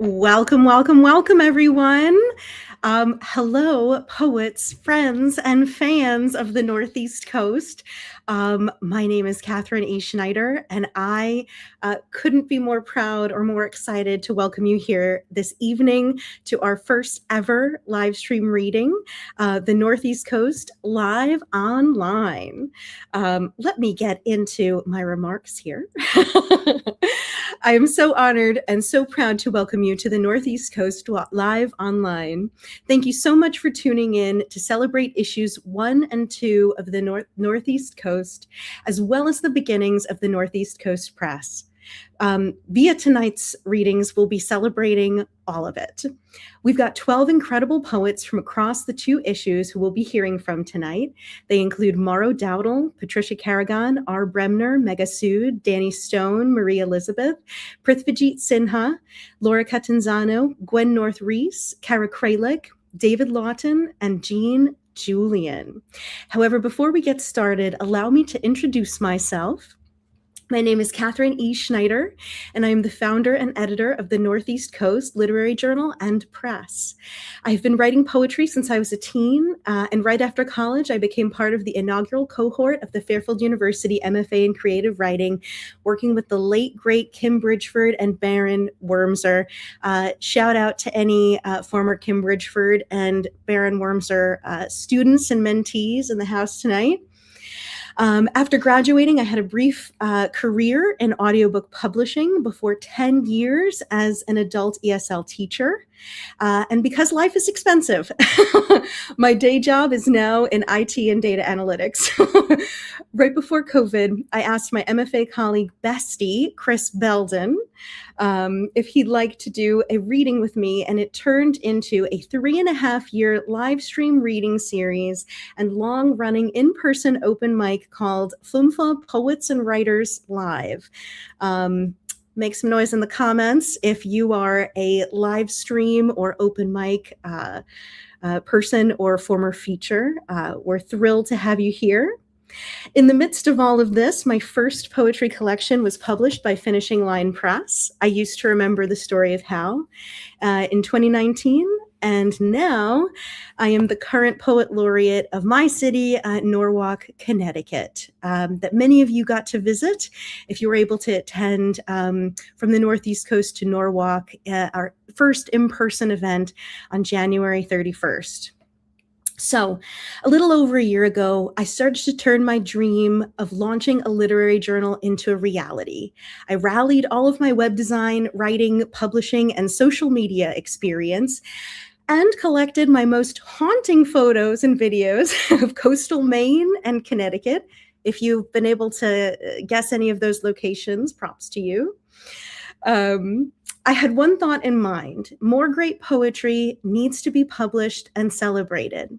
Welcome, welcome, welcome, everyone. Hello, poets, friends, and fans of the Northeast Coast. My name is Katherine E. Schneider, and I couldn't be more proud or more excited to welcome you here this evening to our first ever live stream reading, the Northeast Coast live online. Let me get into my remarks here. I am so honored and so proud to welcome you to the Northeast Coast live online. Thank you so much for tuning in to celebrate issues 1 and 2 of the Northeast Coast, as well as the beginnings of the Northeast Coast Press. Via tonight's readings, we'll be celebrating all of it. We've got 12 incredible poets from across the 2 issues who we'll be hearing from tonight. They include Mauro Dowdle, Patricia Carrigan, R. Bremner, Mega Sood, Danny Stone, Marie Elizabeth, Prithvijit Sinha, Laura Catanzano, Gwen North Reese, Kara Kralik, David Lawton, and Jean Julian. However, before we get started, allow me to introduce myself. My name is Katherine E. Schneider, and I am the founder and editor of the Northeast Coast Literary Journal and Press. I've been writing poetry since I was a teen, and right after college, I became part of the inaugural cohort of the Fairfield University MFA in Creative Writing, working with the late, great Kim Bridgeford and Baron Wormser. Shout out to any former Kim Bridgeford and Baron Wormser students and mentees in the house tonight. After graduating, I had a brief career in audiobook publishing before 10 years as an adult ESL teacher. And because life is expensive, my day job is now in IT and data analytics. Right before COVID, I asked my MFA colleague bestie, Chris Belden, if he'd like to do a reading with me, and it turned into a 3.5-year live stream reading series and long-running in-person open mic called Flumfa Poets and Writers Live. Make some noise in the comments if you are a live stream or open mic person or former feature. We're thrilled to have you here. In the midst of all of this, my first poetry collection was published by Finishing Line Press. I used to remember the story of how in 2019. And now I am the current poet laureate of my city, Norwalk, Connecticut, that many of you got to visit if you were able to attend from the Northeast Coast to Norwalk, our first in-person event on January 31st. So a little over a year ago, I started to turn my dream of launching a literary journal into a reality. I rallied all of my web design, writing, publishing, and social media experience and collected my most haunting photos and videos of coastal Maine and Connecticut. If you've been able to guess any of those locations, props to you. I had one thought in mind: more great poetry needs to be published and celebrated.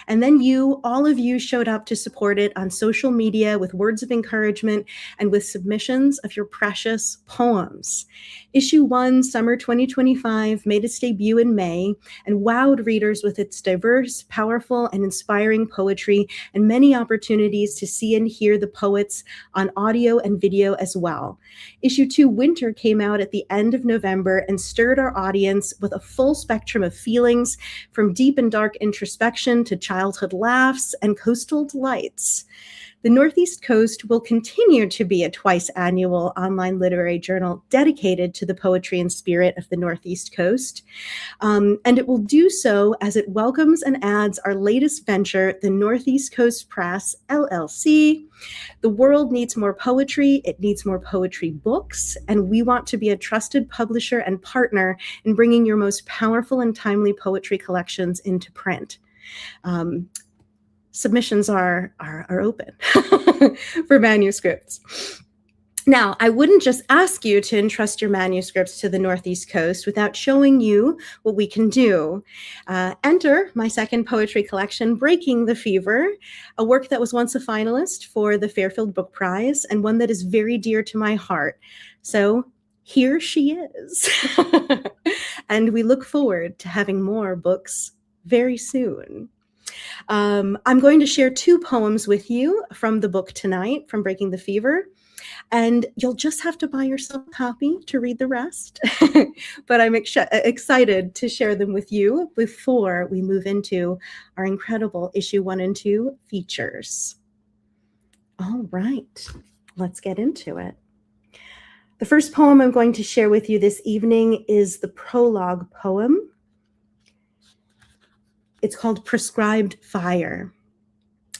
And then all of you showed up to support it on social media with words of encouragement and with submissions of your precious poems. Issue 1, summer 2025, made its debut in May and wowed readers with its diverse, powerful, and inspiring poetry and many opportunities to see and hear the poets on audio and video as well. Issue 2, winter, came out at the end of November and stirred our audience with a full spectrum of feelings, from deep and dark introspection to childhood laughs and coastal delights. The Northeast Coast will continue to be a twice-annual online literary journal dedicated to the poetry and spirit of the Northeast Coast. And it will do so as it welcomes and adds our latest venture, the Northeast Coast Press, LLC. The world needs more poetry, it needs more poetry books, and we want to be a trusted publisher and partner in bringing your most powerful and timely poetry collections into print. Submissions are open for manuscripts. Now, I wouldn't just ask you to entrust your manuscripts to the Northeast Coast without showing you what we can do. Enter my second poetry collection, Breaking the Fever, a work that was once a finalist for the Fairfield Book Prize and one that is very dear to my heart. So here she is. And we look forward to having more books very soon. I'm going to share 2 poems with you from the book tonight, from Breaking the Fever. And you'll just have to buy yourself a copy to read the rest. But I'm excited to share them with you before we move into our incredible issue 1 and 2 features. All right, let's get into it. The first poem I'm going to share with you this evening is the prologue poem. It's called Prescribed Fire.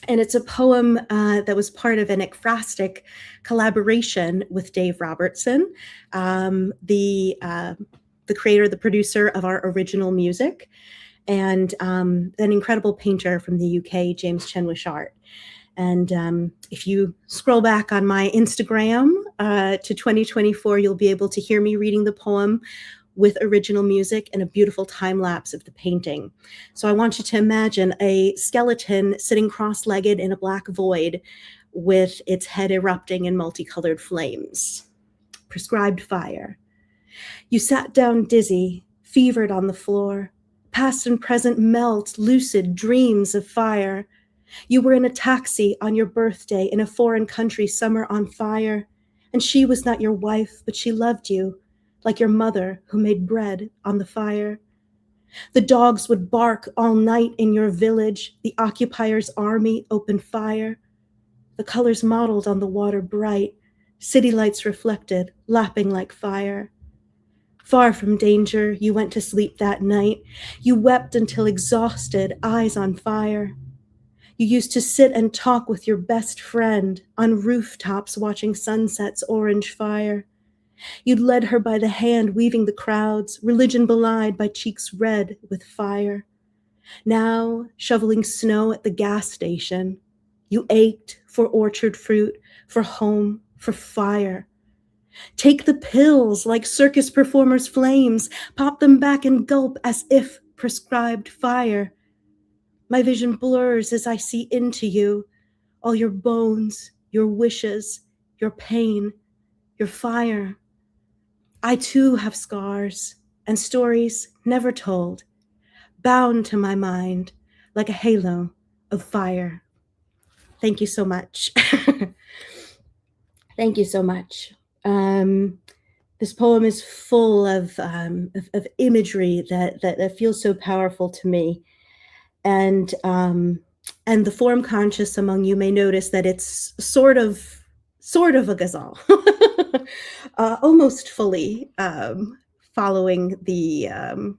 And it's a poem that was part of an ekphrastic collaboration with Dave Robertson, the creator, the producer of our original music, and an incredible painter from the UK, James Chenwishart. And if you scroll back on my Instagram to 2024, you'll be able to hear me reading the poem with original music and a beautiful time lapse of the painting. So I want you to imagine a skeleton sitting cross-legged in a black void with its head erupting in multicolored flames. Prescribed fire. You sat down dizzy, fevered on the floor. Past and present melt, lucid dreams of fire. You were in a taxi on your birthday in a foreign country, summer on fire. And she was not your wife, but she loved you, like your mother who made bread on the fire. The dogs would bark all night in your village. The occupier's army opened fire. The colors modeled on the water bright, city lights reflected, lapping like fire. Far from danger, you went to sleep that night. You wept until exhausted, eyes on fire. You used to sit and talk with your best friend on rooftops watching sunsets orange fire. You'd led her by the hand, weaving the crowds, religion belied by cheeks red with fire. Now, shoveling snow at the gas station, you ached for orchard fruit, for home, for fire. Take the pills like circus performers' flames, pop them back and gulp as if prescribed fire. My vision blurs as I see into you, all your bones, your wishes, your pain, your fire. I too have scars and stories never told, bound to my mind like a halo of fire. Thank you so much. Thank you so much. This poem is full of imagery that feels so powerful to me. And the form conscious among you may notice that it's sort of a ghazal, almost fully following the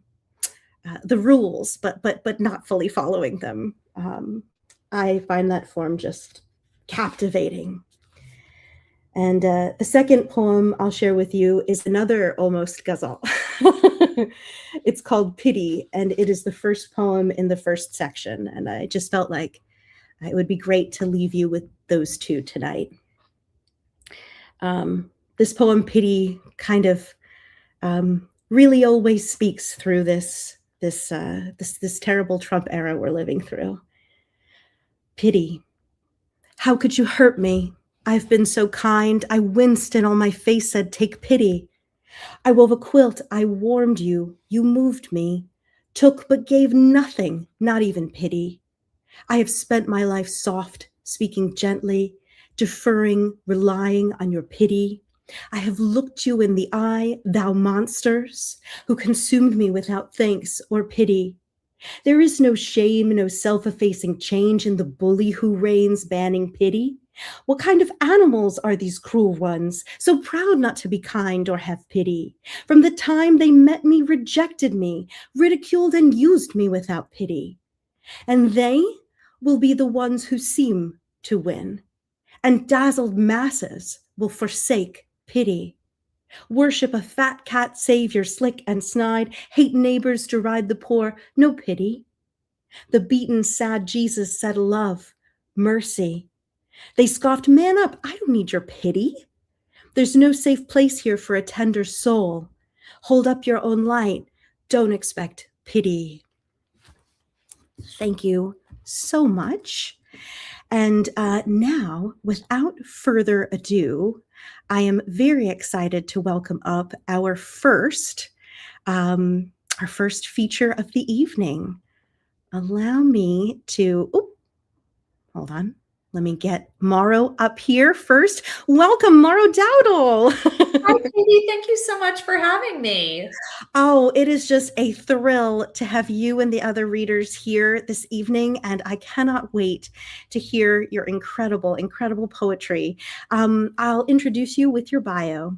rules, but not fully following them. I find that form just captivating. And the second poem I'll share with you is another almost ghazal. It's called Pity, and it is the first poem in the first section. And I just felt like it would be great to leave you with those two tonight. This poem, Pity, kind of really always speaks through this terrible Trump era we're living through. Pity. How could you hurt me? I've been so kind. I winced and all my face said, take pity. I wove a quilt. I warmed you. You moved me. Took but gave nothing, not even pity. I have spent my life soft, speaking gently, deferring, relying on your pity. I have looked you in the eye, thou monsters, who consumed me without thanks or pity. There is no shame, no self-effacing change in the bully who reigns, banning pity. What kind of animals are these cruel ones, so proud not to be kind or have pity? From the time they met me, rejected me, ridiculed and used me without pity. And they will be the ones who seem to win, and dazzled masses will forsake pity. Worship a fat cat savior, slick and snide, hate neighbors, deride the poor, no pity. The beaten, sad Jesus said love, mercy. They scoffed, man up, I don't need your pity. There's no safe place here for a tender soul. Hold up your own light, don't expect pity. Thank you so much. And now, without further ado, I am very excited to welcome up our first feature of the evening. Allow me to, hold on. Let me get Morrow up here first. Welcome, Morrow Dowdle. Hi, Katie. Thank you so much for having me. Oh, it is just a thrill to have you and the other readers here this evening, and I cannot wait to hear your incredible, incredible poetry. I'll introduce you with your bio.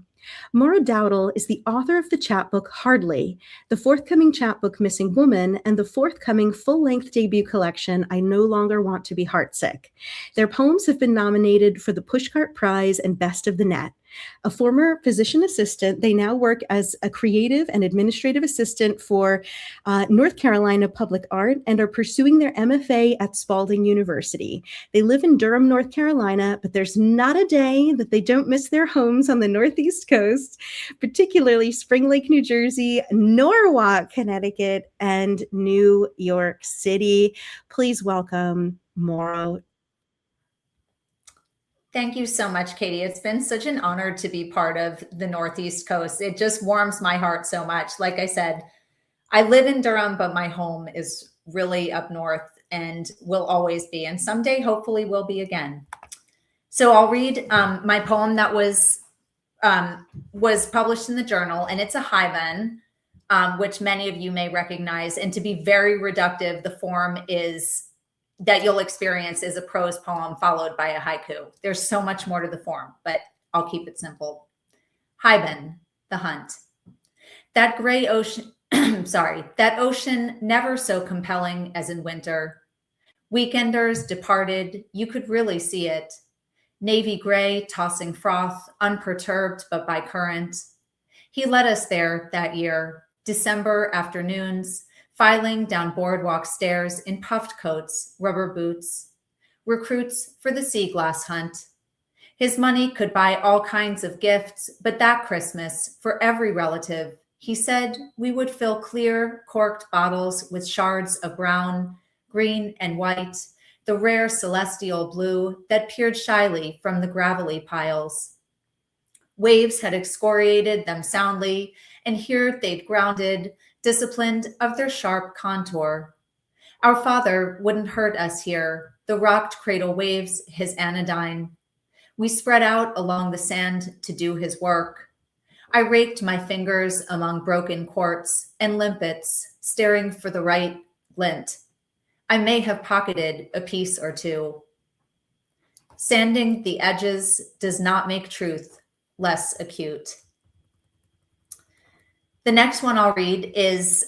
Maura Dowdle is the author of the chapbook Hardly, the forthcoming chapbook Missing Woman, and the forthcoming full-length debut collection I No Longer Want to Be Heartsick. Their poems have been nominated for the Pushcart Prize and Best of the Net. A former physician assistant, they now work as a creative and administrative assistant for North Carolina Public Art and are pursuing their MFA at Spalding University. They live in Durham, North Carolina, but there's not a day that they don't miss their homes on the Northeast Coast, particularly Spring Lake, New Jersey, Norwalk, Connecticut, and New York City. Please welcome Morrow. Thank you so much, Katie. It's been such an honor to be part of the Northeast Coast. It just warms my heart so much. Like I said, I live in Durham, but my home is really up north and will always be. And someday, hopefully, will be again. So I'll read my poem that was published in the journal, and it's a haiban, which many of you may recognize. And to be very reductive, the form is that you'll experience is a prose poem followed by a haiku. There's so much more to the form, but I'll keep it simple. Haiban, the hunt. That gray ocean, that ocean never so compelling as in winter. Weekenders departed, you could really see it. Navy gray, tossing froth, unperturbed but by current. He led us there that year, December afternoons, filing down boardwalk stairs in puffed coats, rubber boots, recruits for the sea glass hunt. His money could buy all kinds of gifts, but that Christmas, for every relative, he said we would fill clear, corked bottles with shards of brown, green, and white, the rare celestial blue that peered shyly from the gravelly piles. Waves had excoriated them soundly, and here they'd grounded, disciplined of their sharp contour. Our father wouldn't hurt us here, the rocked cradle waves his anodyne. We spread out along the sand to do his work. I raked my fingers among broken quartz and limpets, staring for the right lint. I may have pocketed a piece or two. Sanding the edges does not make truth less acute. The next one I'll read is,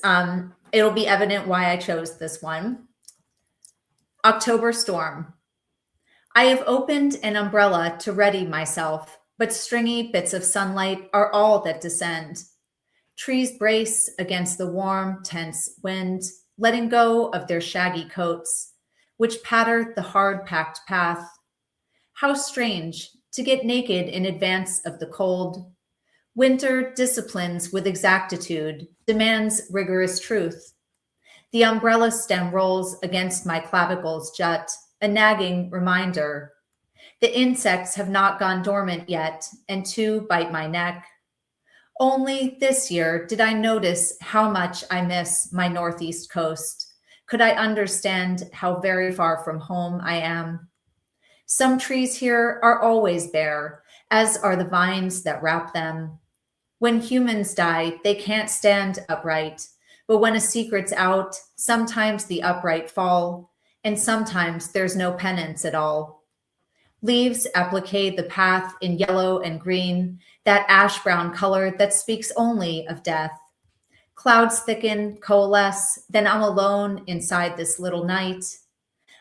it'll be evident why I chose this one. October Storm. I have opened an umbrella to ready myself, but stringy bits of sunlight are all that descend. Trees brace against the warm, tense wind, letting go of their shaggy coats, which patter the hard-packed path. How strange to get naked in advance of the cold. Winter disciplines with exactitude, demands rigorous truth. The umbrella stem rolls against my clavicles jut, a nagging reminder. The insects have not gone dormant yet, and two bite my neck. Only this year did I notice how much I miss my Northeast coast. Could I understand how very far from home I am? Some trees here are always bare, as are the vines that wrap them. When humans die, they can't stand upright. But when a secret's out, sometimes the upright fall, and sometimes there's no penance at all. Leaves applique the path in yellow and green, that ash-brown color that speaks only of death. Clouds thicken, coalesce, then I'm alone inside this little night.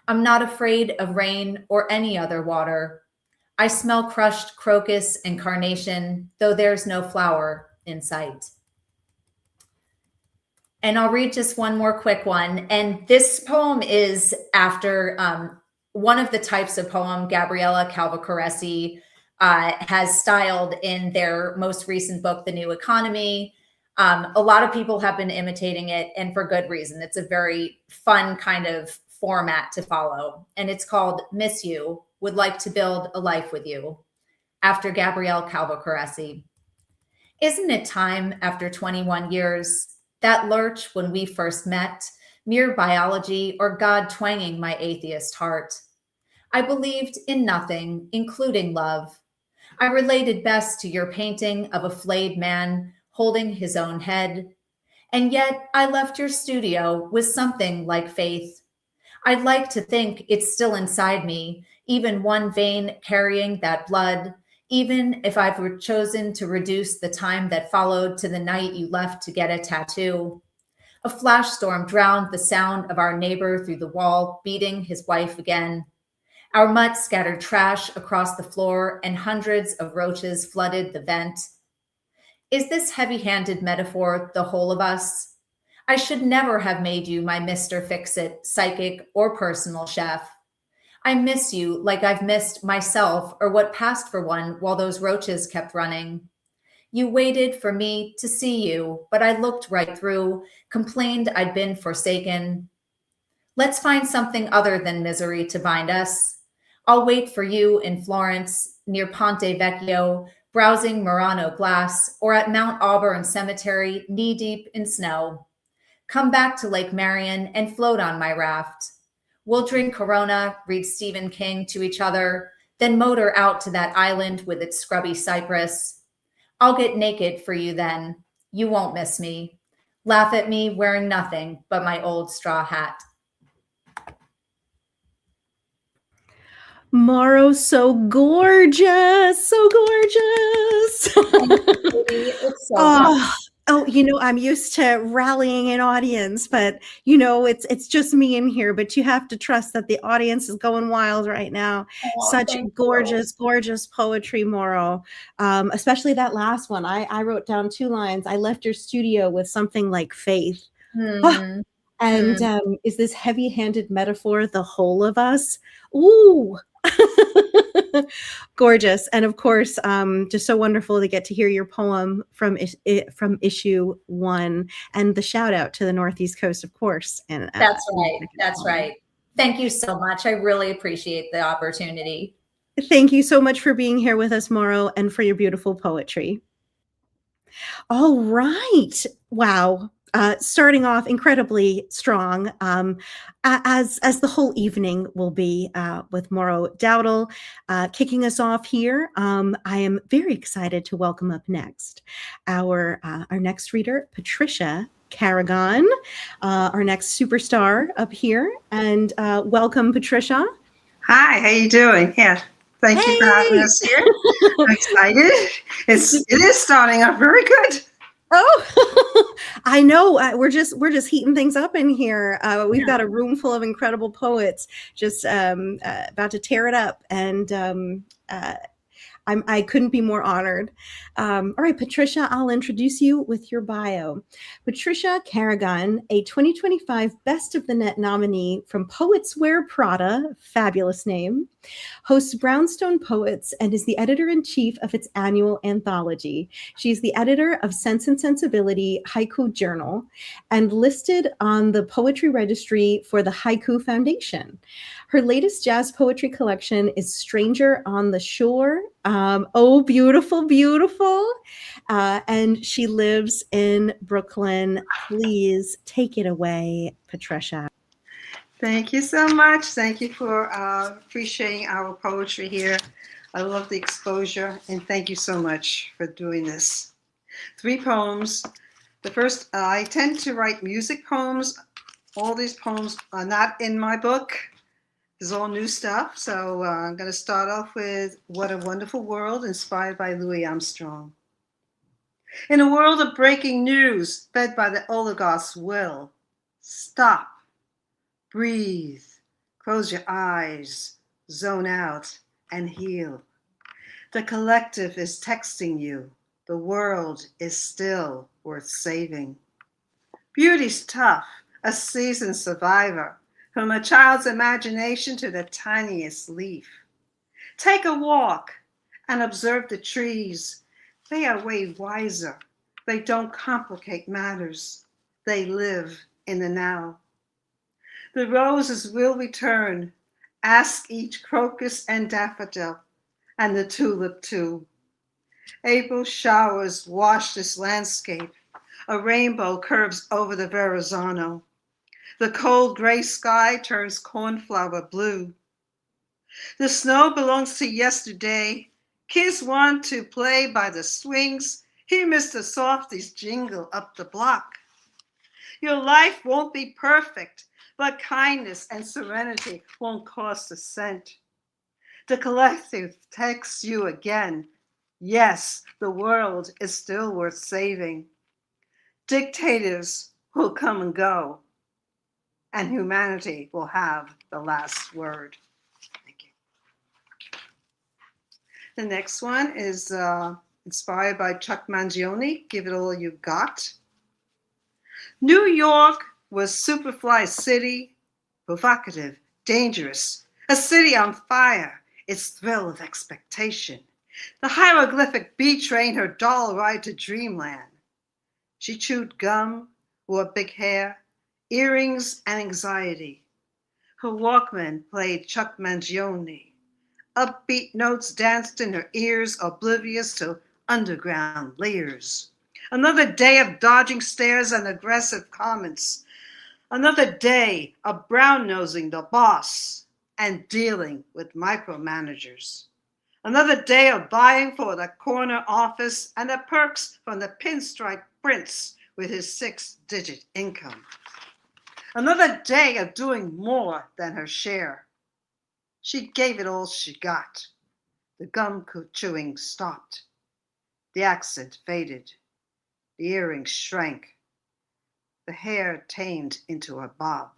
I'm not afraid of rain or any other water. I smell crushed crocus and carnation, though there's no flower in sight. And I'll read just one more quick one. And this poem is after one of the types of poem Gabriella Calvacaresi has styled in their most recent book, The New Economy. A lot of people have been imitating it, and for good reason. It's a very fun kind of format to follow. And it's called Miss You, Would Like to Build a Life with You, after Gabrielle Calvacaresi. Isn't it time after 21 years, that lurch when we first met, mere biology or God twanging my atheist heart? I believed in nothing, including love. I related best to your painting of a flayed man holding his own head. And yet I left your studio with something like faith. I'd like to think it's still inside me, even one vein carrying that blood, even if I've chosen to reduce the time that followed to the night you left to get a tattoo. A flash storm drowned the sound of our neighbor through the wall, beating his wife again. Our mutt scattered trash across the floor, and hundreds of roaches flooded the vent. Is this heavy handed metaphor the whole of us? I should never have made you my Mr. Fix It, psychic, or personal chef. I miss you like I've missed myself or what passed for one while those roaches kept running. You waited for me to see you, but I looked right through, complained I'd been forsaken. Let's find something other than misery to bind us. I'll wait for you in Florence, near Ponte Vecchio, browsing Murano glass, or at Mount Auburn Cemetery, knee-deep in snow. Come back to Lake Marion and float on my raft. We'll drink Corona, read Stephen King to each other, then motor out to that island with its scrubby cypress. I'll get naked for you then. You won't miss me. Laugh at me wearing nothing but my old straw hat. Morrow, so gorgeous, so gorgeous. It's so Oh, oh, I'm used to rallying an audience, but it's just me in here. But you have to trust that the audience is going wild right now. oh, Such thank gorgeous, gorgeous poetry, Morrow. Especially that last one. I wrote down 2 lines. I left your studio with something like faith. you. And is this heavy-handed metaphor the whole of us? Ooh. Gorgeous. And of course, just so wonderful to get to hear your poem from issue 1, and the shout out to the Northeast Coast, of course. And That's right. That's right. Thank you so much. I really appreciate the opportunity. Thank you so much for being here with us, Morrow, and for your beautiful poetry. All right. Wow. Starting off incredibly strong, as the whole evening will be, with Morrow Dowdle kicking us off here. I am very excited to welcome up next our next reader, Patricia Carrigan, our next superstar up here. And welcome, Patricia. Hi, how you doing? Yeah, thank you for having us here. I'm excited. It is starting off very good. Oh, I know. We're just heating things up in here. We've got a room full of incredible poets, just about to tear it up, and I couldn't be more honored. All right, Patricia, I'll introduce you with your bio. Patricia Carrigan, a 2025 Best of the Net nominee from Poets Wear Prada, fabulous name, hosts Brownstone Poets and is the editor-in-chief of its annual anthology. She's the editor of Sense and Sensibility Haiku Journal and listed on the Poetry Registry for the Haiku Foundation. Her latest jazz poetry collection is Stranger on the Shore. Oh, beautiful, beautiful. And she lives in Brooklyn. Please take it away, Patricia. Thank you so much. Thank you for appreciating our poetry here. I love the exposure, and thank you so much for doing this. 3 poems. The first, I tend to write music poems. All these poems are not in my book. This is all new stuff. So I'm going to start off with What a Wonderful World, inspired by Louis Armstrong. In a world of breaking news, fed by the oligarch's will, stop, breathe, close your eyes, zone out, and heal. The collective is texting you. The world is still worth saving. Beauty's tough, a seasoned survivor, from a child's imagination to the tiniest leaf. Take a walk and observe the trees. They are way wiser. They don't complicate matters. They live in the now. The roses will return. Ask each crocus and daffodil, and the tulip too. April showers wash this landscape. A rainbow curves over the Verrazano. The cold gray sky turns cornflower blue. The snow belongs to yesterday. Kids want to play by the swings. Hear Mr. Softy's jingle up the block. Your life won't be perfect, but kindness and serenity won't cost a cent. The collective texts you again. Yes, the world is still worth saving. Dictators will come and go, and humanity will have the last word. Thank you. The next one is inspired by Chuck Mangione, Give It All You Got. New York was Superfly City, provocative, dangerous, a city on fire, its thrill of expectation. The hieroglyphic bee train her doll ride to dreamland. She chewed gum, wore big hair, earrings, and anxiety. Her Walkman played Chuck Mangione. Upbeat notes danced in her ears, oblivious to underground layers. Another day of dodging stares and aggressive comments. Another day of brown-nosing the boss and dealing with micromanagers. Another day of vying for the corner office and the perks from the pinstripe prince with his 6-digit income. Another day of doing more than her share. She gave it all she got. The gum chewing stopped. The accent faded. The earrings shrank. The hair tamed into a bob.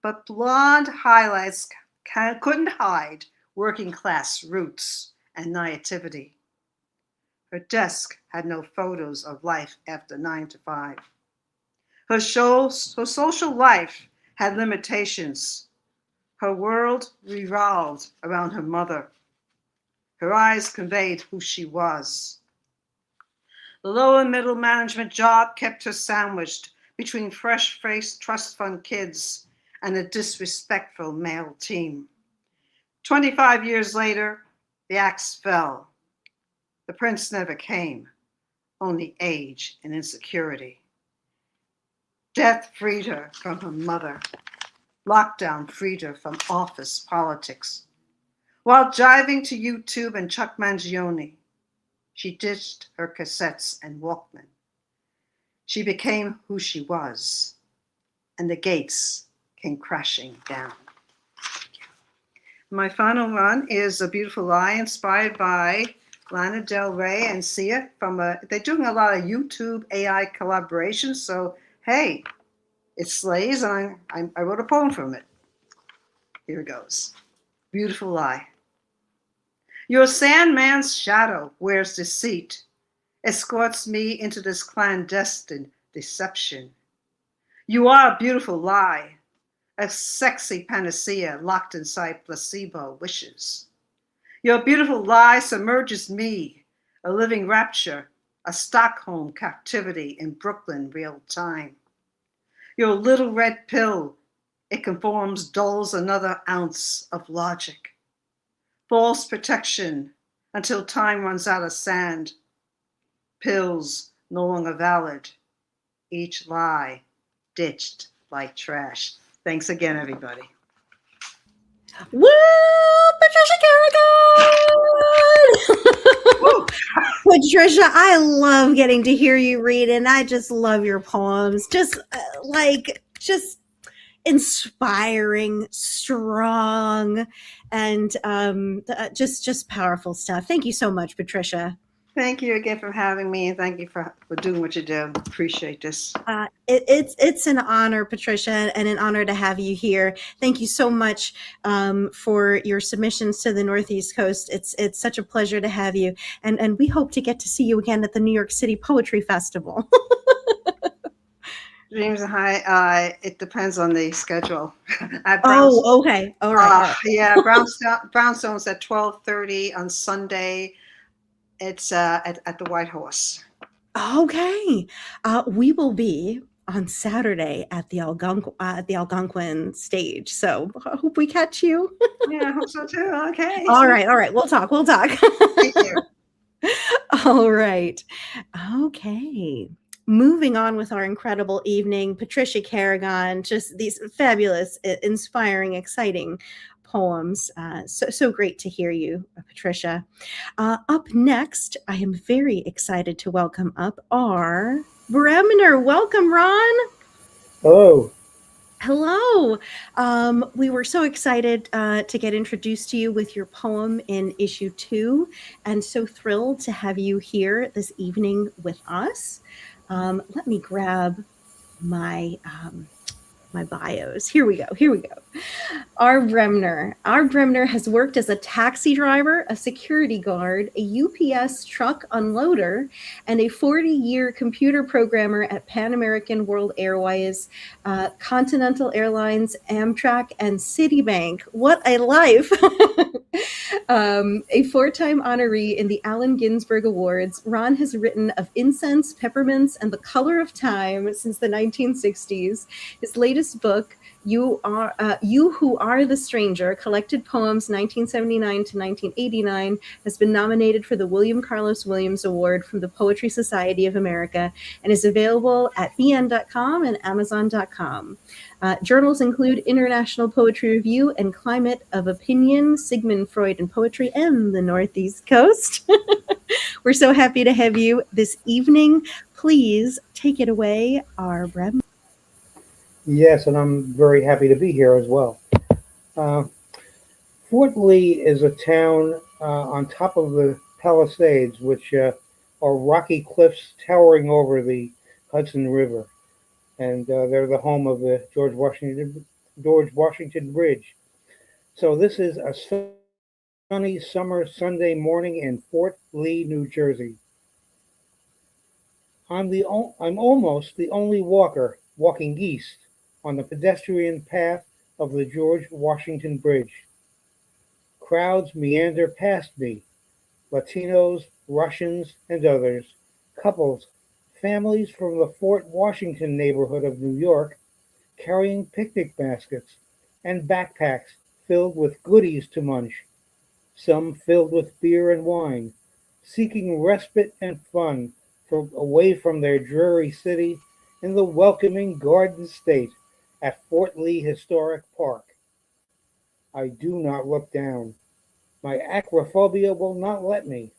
But blonde highlights couldn't hide working class roots and naivety. Her desk had no photos of life after 9 to 5. Her social life had limitations. Her world revolved around her mother. Her eyes conveyed who she was. The lower middle management job kept her sandwiched between fresh-faced trust fund kids and a disrespectful male team. 25 years later, the axe fell. The prince never came, only age and insecurity. Death freed her from her mother. Lockdown freed her from office politics. While jiving to YouTube and Chuck Mangione, she ditched her cassettes and Walkman. She became who she was, and the gates came crashing down. My final one is A Beautiful Lie, inspired by Lana Del Rey and Sia. They're doing a lot of YouTube AI collaborations, so hey, it slays, and I wrote a poem from it. Here it goes. Beautiful Lie. Your Sandman's shadow wears deceit, escorts me into this clandestine deception. You are a beautiful lie, a sexy panacea locked inside placebo wishes. Your beautiful lie submerges me, a living rapture, a Stockholm captivity in Brooklyn real time. Your little red pill, it conforms, dulls another ounce of logic. False protection until time runs out of sand. Pills no longer valid. Each lie ditched like trash. Thanks again, everybody. Woo! Patricia Kerrigan! Patricia, I love getting to hear you read, and I just love your poems. Just inspiring, strong, and just powerful stuff. Thank you so much, Patricia. Thank you again for having me, and thank you for doing what you do. Appreciate this. It's an honor, Patricia, and an honor to have you here. Thank you so much for your submissions to the Northeast Coast. It's such a pleasure to have you, and we hope to get to see you again at the New York City Poetry Festival. Dreams are high. It depends on the schedule. Oh, okay. All right. Yeah, Brownstone's at 12:30 on Sunday. It's at the White Horse. Okay. We will be on Saturday at the Algonquin stage. So I hope we catch you. Yeah, I hope so too. Okay. All right. We'll talk. Thank you. All right. Okay. Moving on with our incredible evening, Patricia Kerrigan, just these fabulous, inspiring, exciting poems. So great to hear you, Patricia. Up next, I am very excited to welcome up our Bremner. Welcome, Ron. Hello. Hello. We were so excited to get introduced to you with your poem in issue 2, and so thrilled to have you here this evening with us. Let me grab my my bios. Here we go. Here we go. R. Bremner. R. Bremner has worked as a taxi driver, a security guard, a UPS truck unloader, and a 40-year computer programmer at Pan American World Airways, Continental Airlines, Amtrak, and Citibank. What a life! A 4-time honoree in the Allen Ginsberg Awards, Ron has written Of Incense, Peppermints, and the Color of Time since the 1960s. His latest book, You Who Are the Stranger, Collected Poems 1979 to 1989, has been nominated for the William Carlos Williams Award from the Poetry Society of America and is available at bn.com and amazon.com. Journals include International Poetry Review and Climate of Opinion, Sigmund Freud and Poetry, and the Northeast Coast. We're so happy to have you this evening. Please take it away, R. Bremner. Yes, and I'm very happy to be here as well. Fort Lee is a town on top of the Palisades, which are rocky cliffs towering over the Hudson River. And they're the home of the George Washington Bridge. So this is a sunny summer Sunday morning in Fort Lee, New Jersey. I'm almost the only walker walking east on the pedestrian path of the George Washington Bridge. Crowds meander past me, Latinos, Russians, and others, couples, families from the Fort Washington neighborhood of New York, carrying picnic baskets and backpacks filled with goodies to munch, some filled with beer and wine, seeking respite and fun away from their dreary city in the welcoming Garden State at Fort Lee Historic Park. I do not look down. My acrophobia will not let me.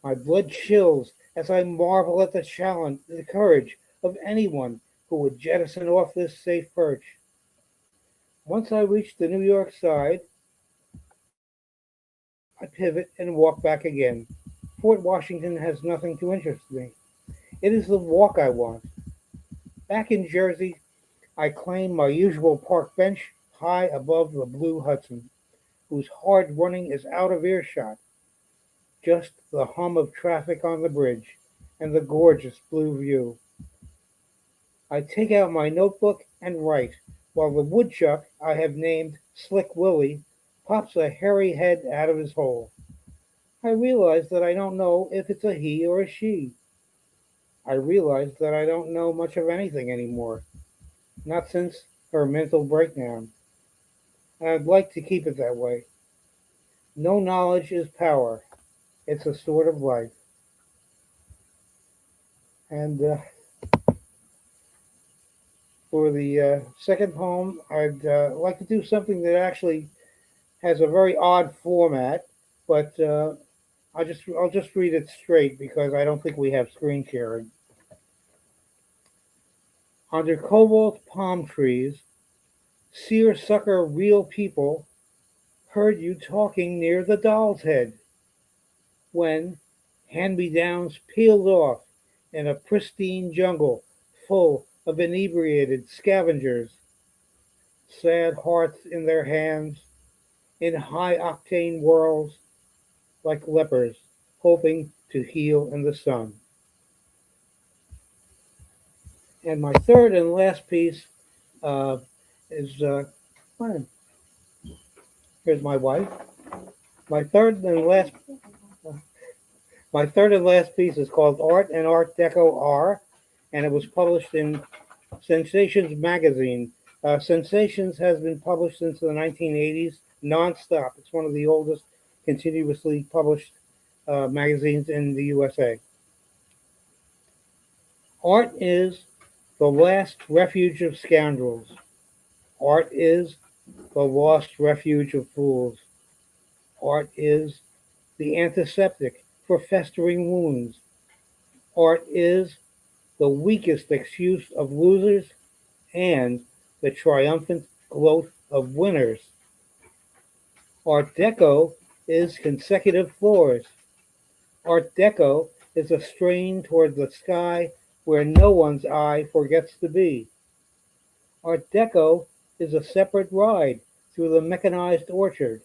My blood chills as I marvel at the courage of anyone who would jettison off this safe perch. Once I reach the New York side, I pivot and walk back again. Fort Washington has nothing to interest me. It is the walk I want. Back in Jersey, I claim my usual park bench high above the blue Hudson, whose hard running is out of earshot. Just the hum of traffic on the bridge and the gorgeous blue view. I take out my notebook and write, while the woodchuck I have named Slick Willie pops a hairy head out of his hole. I realize that I don't know if it's a he or a she. I realize that I don't know much of anything anymore, not since her mental breakdown. And I'd like to keep it that way. No knowledge is power. It's a sort of life. And for the second poem, I'd like to do something that actually has a very odd format, but I'll just read it straight because I don't think we have screen sharing. Under cobalt palm trees, seersucker real people heard you talking near the doll's head. When hand-me-downs peeled off in a pristine jungle full of inebriated scavengers, sad hearts in their hands, in high-octane whirls, like lepers hoping to heal in the sun. And my third and last piece is, here's my wife. My third and last piece is called Art and Art Deco R, and it was published in Sensations magazine. Sensations has been published since the 1980s, nonstop. It's one of the oldest continuously published magazines in the USA. Art is the last refuge of scoundrels. Art is the lost refuge of fools. Art is the antiseptic for festering wounds. Art is the weakest excuse of losers and the triumphant gloat of winners. Art Deco is consecutive floors. Art Deco is a strain toward the sky where no one's eye forgets to be. Art Deco is a separate ride through the mechanized orchard.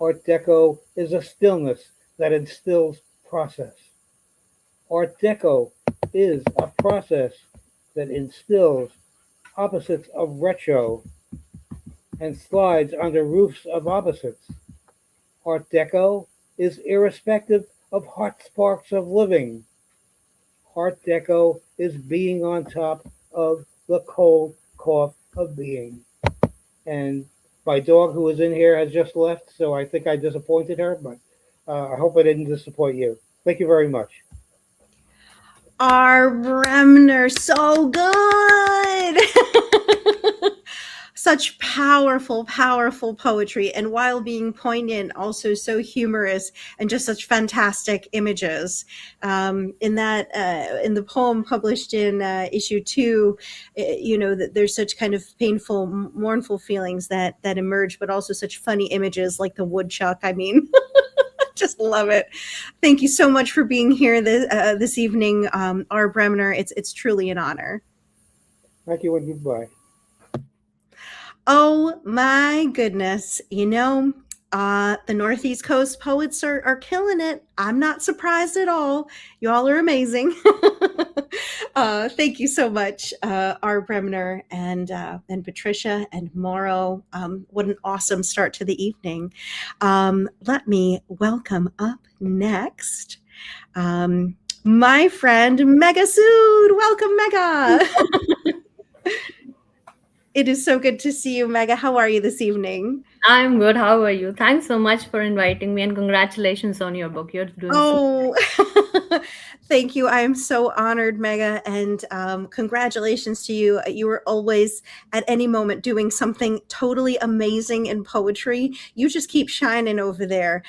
Art Deco is a stillness that instills process. Art Deco is a process that instills opposites of retro and slides under roofs of opposites. Art Deco is irrespective of hot sparks of living. Art Deco is being on top of the cold cough of being. And my dog, who was in here, has just left, so I think I disappointed her, but I hope I didn't disappoint you. Thank you very much. R. Bremner, so good. Such powerful, powerful poetry. And while being poignant, also so humorous and just such fantastic images. In the poem published in issue 2, there's such kind of painful, mournful feelings that emerge, but also such funny images like the woodchuck. I mean, just love it. Thank you so much for being here this evening, R. Bremner. It's truly an honor. Thank you and goodbye. Oh my goodness. The Northeast Coast poets are killing it. I'm not surprised at all. Y'all are amazing. Thank you so much, R. Bremner and Patricia and Morrow. What an awesome start to the evening. Let me welcome up next my friend Mega Sood. Welcome, Mega. It is so good to see you, Mega. How are you this evening? I'm good. How are you? Thanks so much for inviting me and congratulations on your book. You're doing so. Thank you. I am so honored, Mega, and congratulations to you. You are always, at any moment, doing something totally amazing in poetry. You just keep shining over there.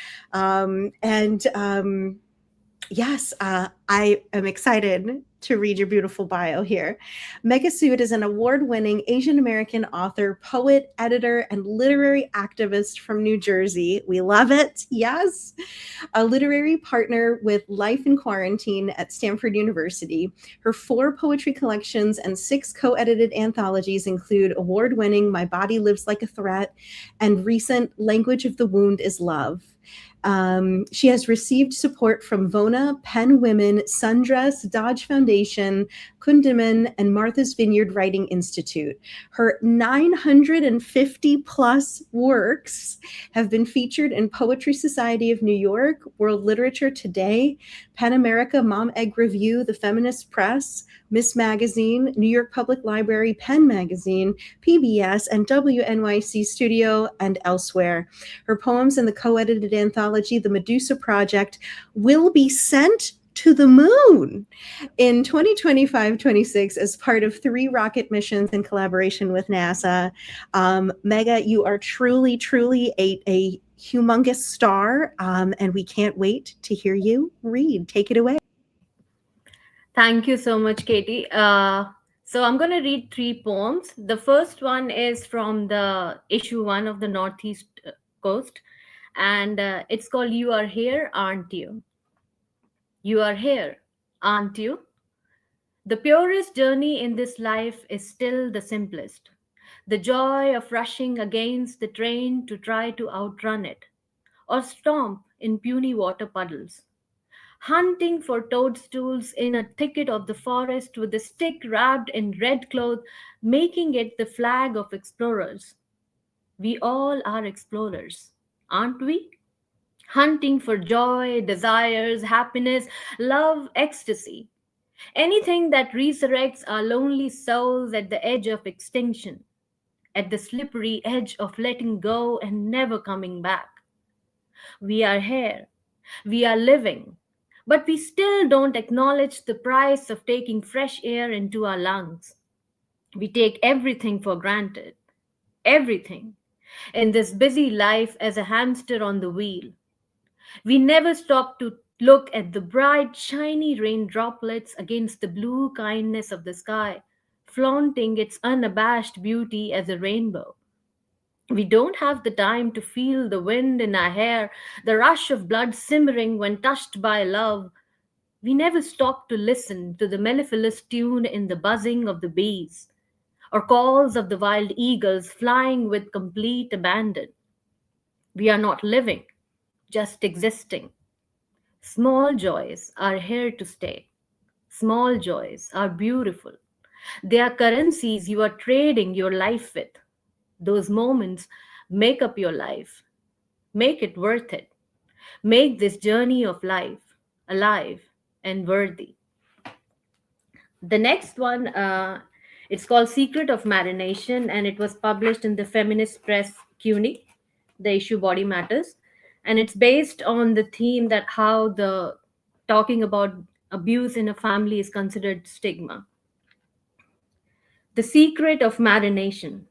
Yes, I am excited to read your beautiful bio here. Mega Sood is an award-winning Asian American author, poet, editor, and literary activist from New Jersey. We love it. Yes. A literary partner with Life in Quarantine at Stanford University. Her 4 poetry collections and 6 co-edited anthologies include award-winning My Body Lives Like a Threat and recent Language of the Wound is Love. She has received support from Vona, Penn Women, Sundress, Dodge Foundation, Kundiman, and Martha's Vineyard Writing Institute. Her 950 plus works have been featured in Poetry Society of New York, World Literature Today, Pen America Mom Egg Review, The Feminist Press, Miss Magazine, New York Public Library, Penn Magazine, PBS, and WNYC Studio, and elsewhere. Her poems in the co-edited anthology, The Medusa Project, will be sent to the moon in 2025-26 as part of 3 rocket missions in collaboration with NASA. Mega, you are truly, truly a humongous star, and we can't wait to hear you read. Take it away. Thank you so much, Katie. So I'm going to read 3 poems. The first one is from the issue 1 of the Northeast Coast, and it's called You Are Here, Aren't You? You are here, aren't you? The purest journey in this life is still the simplest. The joy of rushing against the train to try to outrun it, or stomp in puny water puddles. Hunting for toadstools in a thicket of the forest with a stick wrapped in red cloth, making it the flag of explorers. We all are explorers, aren't we? Hunting for joy, desires, happiness, love, ecstasy. Anything that resurrects our lonely souls at the edge of extinction, at the slippery edge of letting go and never coming back. We are here. We are living. But we still don't acknowledge the price of taking fresh air into our lungs. We take everything for granted. everything. In this busy life as a hamster on the wheel, we never stop to look at the bright, shiny rain droplets against the blue kindness of the sky, flaunting its unabashed beauty as a rainbow. We don't have the time to feel the wind in our hair, the rush of blood simmering when touched by love. We never stop to listen to the mellifluous tune in the buzzing of the bees, or calls of the wild eagles flying with complete abandon. We are not living, just existing. Small joys are here to stay. Small joys are beautiful. They are currencies you are trading your life with. Those moments make up your life. Make it worth it. Make this journey of life alive and worthy. The next one, it's called Secret of Marination, and it was published in the feminist press CUNY, the issue Body Matters. And it's based on the theme that how the talking about abuse in a family is considered stigma. The secret of marination.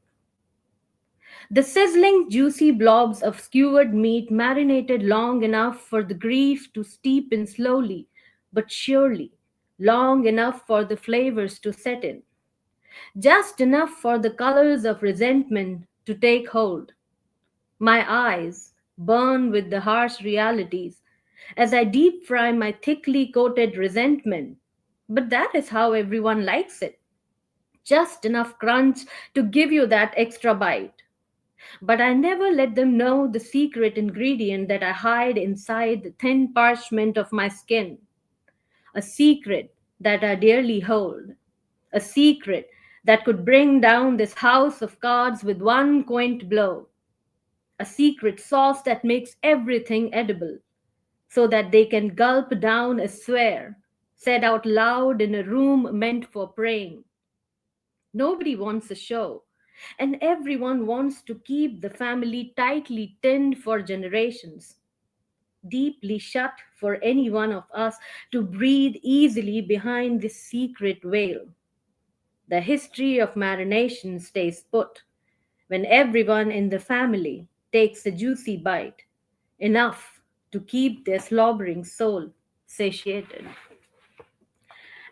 The sizzling, juicy blobs of skewered meat marinated long enough for the grief to steep in slowly but surely, long enough for the flavors to set in, just enough for the colors of resentment to take hold. My eyes burn with the harsh realities as I deep fry my thickly coated resentment. But that is how everyone likes it. Just enough crunch to give you that extra bite. But I never let them know the secret ingredient that I hide inside the thin parchment of my skin. A secret that I dearly hold. A secret that could bring down this house of cards with one quaint blow. A secret sauce that makes everything edible, so that they can gulp down a swear said out loud in a room meant for praying. Nobody wants a show, and everyone wants to keep the family tightly tinned for generations, deeply shut for any one of us to breathe easily behind this secret veil. The history of marination stays put when everyone in the family takes a juicy bite, enough to keep their slobbering soul satiated.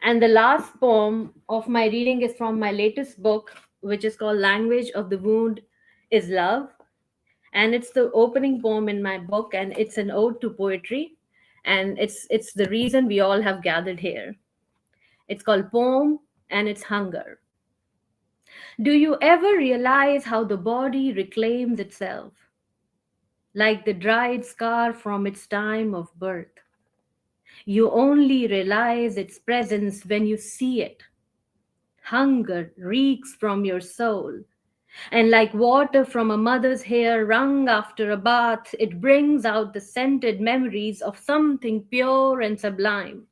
And the last poem of my reading is from my latest book, which is called Language of the Wound is Love. And it's the opening poem in my book, and it's an ode to poetry. And it's the reason we all have gathered here. It's called Poem, and it's Hunger. Do you ever realize how the body reclaims itself, like the dried scar from its time of birth? You only realize its presence when you see it. Hunger reeks from your soul, and like water from a mother's hair wrung after a bath, it brings out the scented memories of something pure and sublime.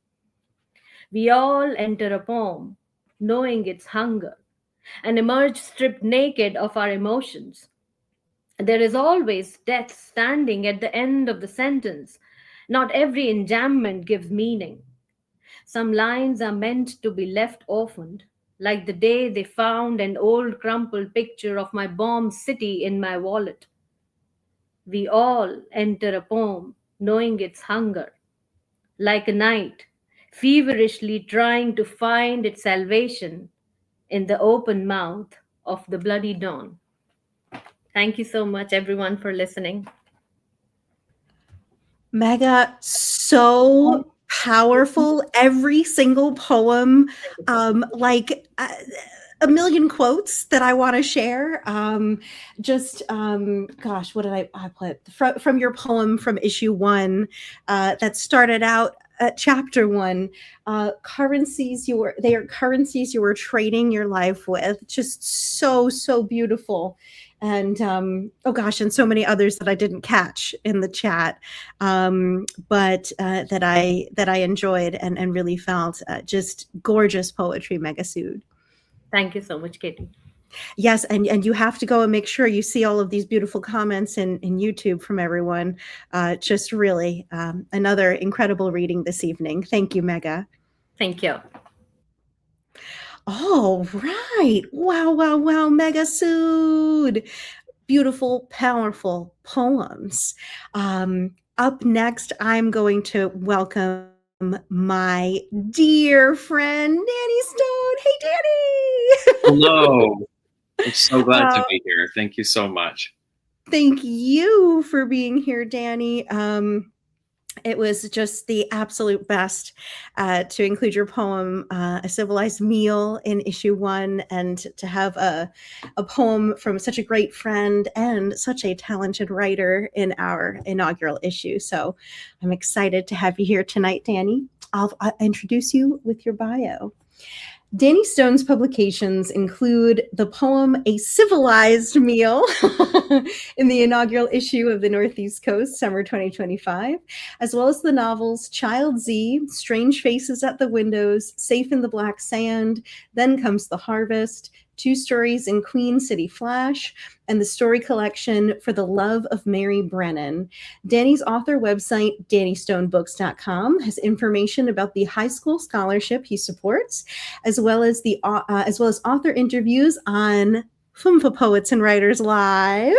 We all enter a poem, knowing its hunger, and emerge stripped naked of our emotions. There is always death standing at the end of the sentence. Not every enjambment gives meaning. Some lines are meant to be left orphaned, like the day they found an old crumpled picture of my bomb city in my wallet. We all enter a poem knowing its hunger, like a night feverishly trying to find its salvation in the open mouth of the bloody dawn. Thank you so much, everyone, for listening. Mega, so powerful. Every single poem, like a million quotes that I want to share. Gosh, what did I put from your poem from issue 1 that started out at chapter 1? They are currencies you were trading your life with. Just so beautiful. And oh gosh, and so many others that I didn't catch in the chat, but that I enjoyed and really felt just gorgeous poetry, Megasued. Thank you so much, Katie. Yes, and you have to go and make sure you see all of these beautiful comments in YouTube from everyone. Just really another incredible reading this evening. Thank you, Mega. Thank you. All right. Wow, wow, wow. Mega Sood. Beautiful, powerful poems. Up next, I'm going to welcome my dear friend, Danny Stone. Hey, Danny. Hello. I'm so glad to Uh, be here. Thank you so much. Thank you for being here, Danny. It was just the absolute best to include your poem, A Civilized Meal, in issue 1, and to have a poem from such a great friend and such a talented writer in our inaugural issue. So I'm excited to have you here tonight, Danny. I'll introduce you with your bio. Danny Stone's publications include the poem A Civilized Meal in the inaugural issue of the Northeast Coast, summer 2025, as well as the novels Child Z, Strange Faces at the Windows, Safe in the Black Sand, Then Comes the Harvest, 2 stories in Queen City Flash, and the story collection For the Love of Mary Brennan. Danny's author website, DannyStoneBooks.com, has information about the high school scholarship he supports, as well as author interviews on Fumfa Poets and Writers Live,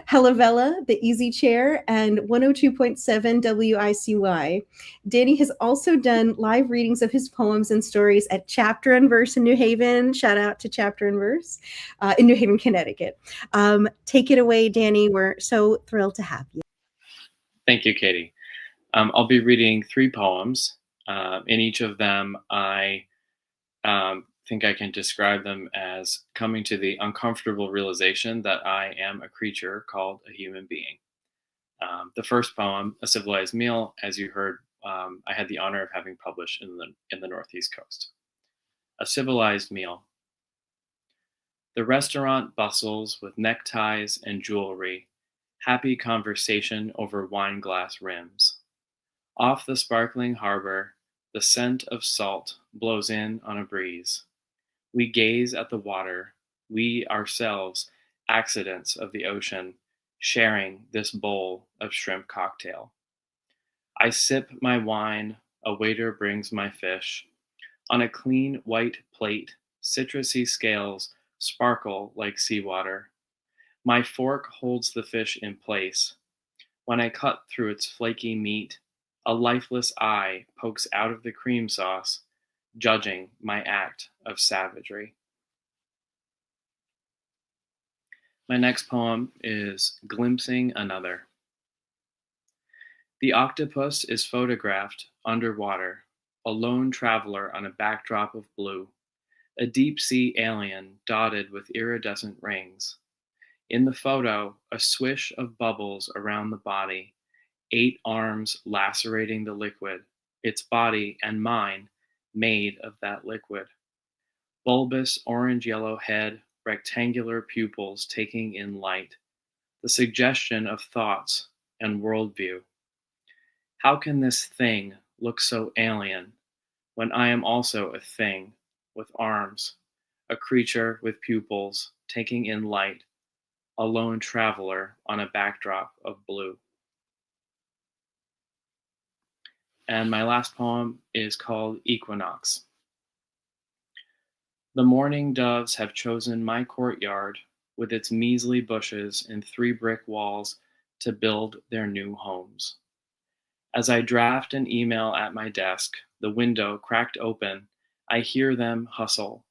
Hellavella, The Easy Chair, and 102.7 WICY. Danny has also done live readings of his poems and stories at Chapter and Verse in New Haven. Shout out to Chapter and Verse in New Haven, Connecticut. Take it away, Danny. We're so thrilled to have you. Thank you, Katie. I'll be reading 3 poems. In each of them, I think I can describe them as coming to the uncomfortable realization that I am a creature called a human being. The first poem, A Civilized Meal, as you heard, I had the honor of having published in the Northeast Coast. A Civilized Meal. The restaurant bustles with neckties and jewelry, happy conversation over wine glass rims. Off the sparkling harbor, the scent of salt blows in on a breeze. We gaze at the water, we ourselves accidents of the ocean, sharing this bowl of shrimp cocktail. I sip my wine, a waiter brings my fish. On a clean white plate, citrusy scales sparkle like seawater. My fork holds the fish in place. When I cut through its flaky meat, a lifeless eye pokes out of the cream sauce, judging my act of savagery. My next poem is Glimpsing Another. The octopus is photographed underwater, a lone traveler on a backdrop of blue, a deep-sea alien dotted with iridescent rings. In the photo, a swish of bubbles around the body, 8 arms lacerating the liquid, its body and mine made of that liquid. Bulbous orange-yellow head, rectangular pupils taking in light, the suggestion of thoughts and worldview. How can this thing look so alien when I am also a thing with arms, a creature with pupils taking in light, a lone traveler on a backdrop of blue? And my last poem is called Equinox. The mourning doves have chosen my courtyard with its measly bushes and 3 brick walls to build their new homes. As I draft an email at my desk, the window cracked open, I hear them hustle,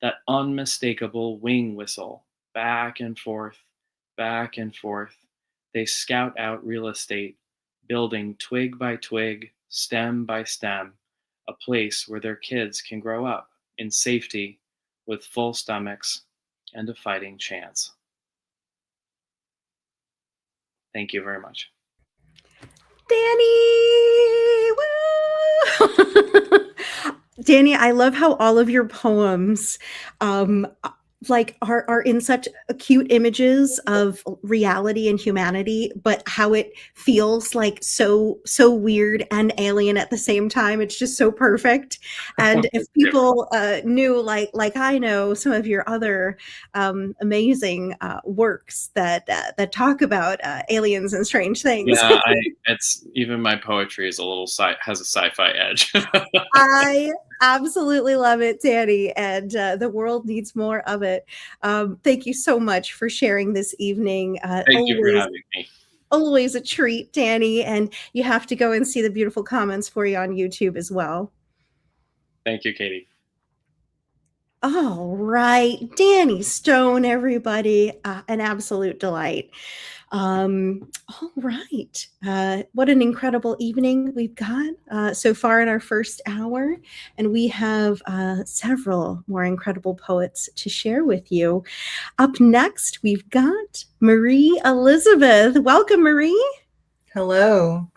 that unmistakable wing whistle, back and forth, back and forth. They scout out real estate, building twig by twig, stem by stem, a place where their kids can grow up in safety with full stomachs and a fighting chance. Thank you very much. Danny! Woo! Danny, I love how all of your poems are in such acute images of reality and humanity, but how it feels like so weird and alien at the same time. It's just so perfect. And if people knew, like I know, some of your other amazing works that talk about aliens and strange things. Yeah, it's even my poetry is a little has a sci-fi edge. Absolutely love it, Danny, and the world needs more of it. Thank you so much for sharing this evening. Thank you for having me. Always a treat, Danny, and you have to go and see the beautiful comments for you on YouTube as well. Thank you, Katie. All right, Danny Stone, everybody, an absolute delight. All right. What an incredible evening we've got so far in our first hour. And we have several more incredible poets to share with you. Up next, we've got Marie Elizabeth. Welcome, Marie. Hello.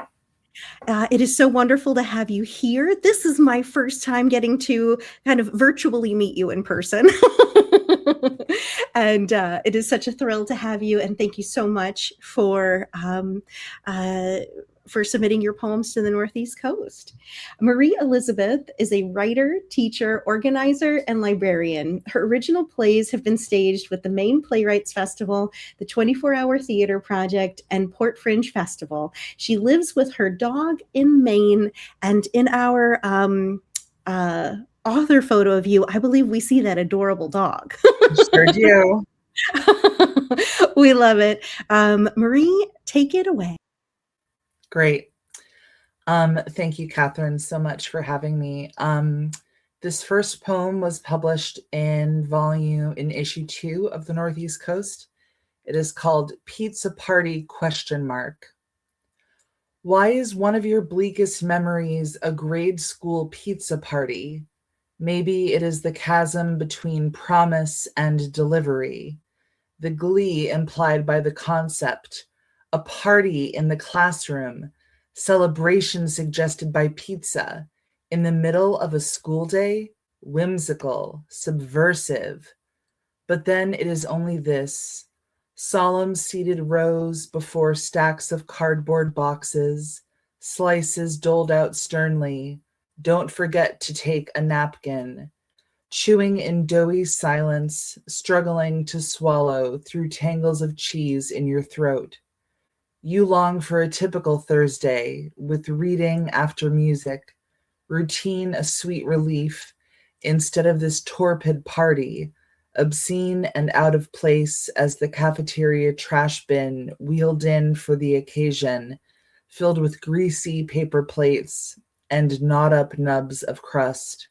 It is so wonderful to have you here. This is my first time getting to kind of virtually meet you in person. And it is such a thrill to have you. And thank you so much for submitting your poems to the Northeast Coast. Marie Elizabeth is a writer, teacher, organizer, and librarian. Her original plays have been staged with the Maine Playwrights Festival, the 24-Hour Theater Project, and Port Fringe Festival. She lives with her dog in Maine, and in our author photo of you, I believe we see that adorable dog. Sure do. We love it. Marie, take it away. Great. Thank you, Catherine, so much for having me. This first poem was published in issue 2 of the Northeast Coast. It is called Pizza Party ? Why is one of your bleakest memories a grade school pizza party? Maybe it is the chasm between promise and delivery, the glee implied by the concept, a party in the classroom, celebration suggested by pizza, in the middle of a school day, whimsical, subversive. But then it is only this, solemn seated rows before stacks of cardboard boxes, slices doled out sternly, don't forget to take a napkin, chewing in doughy silence, struggling to swallow through tangles of cheese in your throat. You long for a typical Thursday with reading after music, routine a sweet relief, instead of this torpid party, obscene and out of place as the cafeteria trash bin wheeled in for the occasion, filled with greasy paper plates and gnawed-up nubs of crust.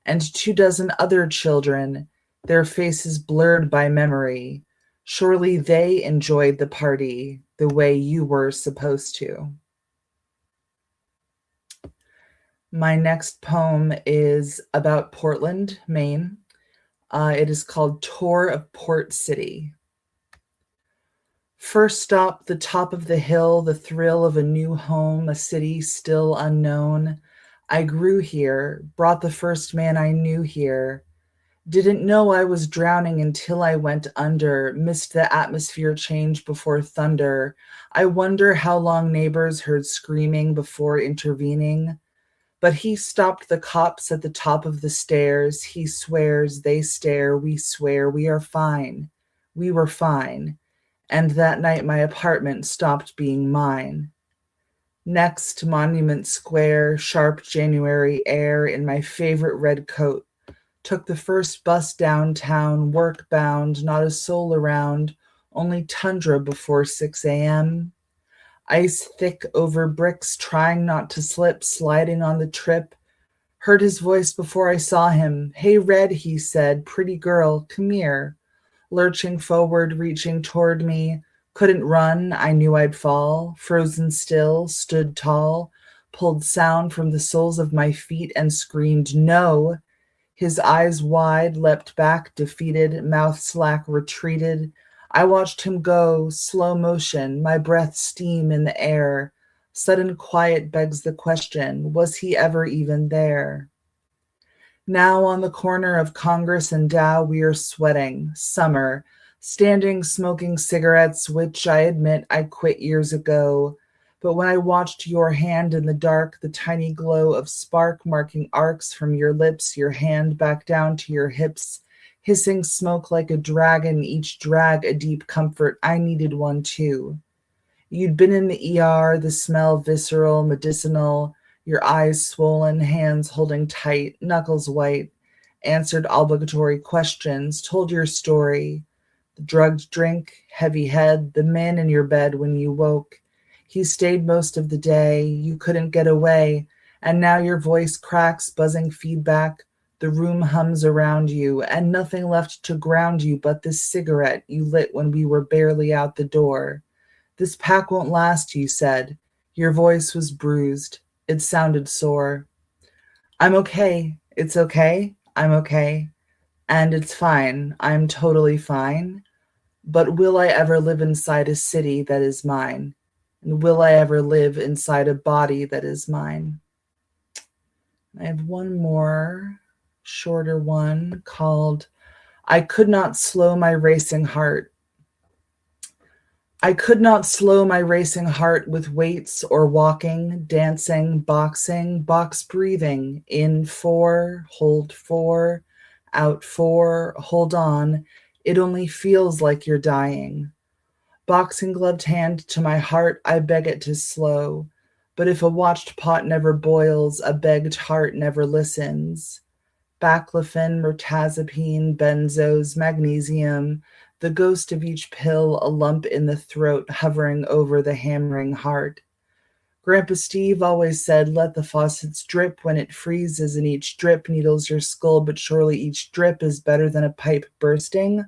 And 24 other children, their faces blurred by memory. Surely they enjoyed the party the way you were supposed to. My next poem is about Portland, Maine. It is called Tour of Port City. First stop, the top of the hill, the thrill of a new home, a city still unknown. I grew here, brought the first man I knew here. Didn't know I was drowning until I went under, missed the atmosphere change before thunder. I wonder how long neighbors heard screaming before intervening. But he stopped the cops at the top of the stairs. He swears, they stare, we swear, we are fine. We were fine. And that night my apartment stopped being mine. Next, Monument Square, sharp January air in my favorite red coat. Took the first bus downtown, work bound, not a soul around, only tundra before 6 a.m. Ice thick over bricks, trying not to slip, sliding on the trip. Heard his voice before I saw him. Hey, Red, he said, pretty girl, come here. Lurching forward, reaching toward me. Couldn't run, I knew I'd fall. Frozen still, stood tall, pulled sound from the soles of my feet and screamed, no. His eyes wide, leapt back, defeated, mouth slack, retreated. I watched him go, slow motion, my breath steam in the air. Sudden quiet begs the question, was he ever even there? Now on the corner of Congress and Dow, we are sweating, summer, standing smoking cigarettes, which I admit I quit years ago. But when I watched your hand in the dark, the tiny glow of spark marking arcs from your lips, your hand back down to your hips, hissing smoke like a dragon, each drag a deep comfort. I needed one too. You'd been in the ER, the smell visceral, medicinal. Your eyes swollen, hands holding tight, knuckles white, answered obligatory questions, told your story. The drugged drink, heavy head, the man in your bed when you woke. He stayed most of the day, you couldn't get away, and now your voice cracks, buzzing feedback. The room hums around you, and nothing left to ground you but this cigarette you lit when we were barely out the door. This pack won't last, you said. Your voice was bruised. It sounded sore. I'm okay. It's okay. I'm okay. And it's fine. I'm totally fine. But will I ever live inside a city that is mine? And will I ever live inside a body that is mine? I have one more shorter one called I Could Not Slow My Racing Heart. I could not slow my racing heart with weights or walking, dancing, boxing, box breathing. In 4, hold 4, out 4, hold on. It only feels like you're dying. Boxing gloved hand to my heart, I beg it to slow. But if a watched pot never boils, a begged heart never listens. Baclofen, mirtazapine, benzos, magnesium, the ghost of each pill, a lump in the throat hovering over the hammering heart. Grandpa Steve always said, let the faucets drip when it freezes, and each drip needles your skull, but surely each drip is better than a pipe bursting,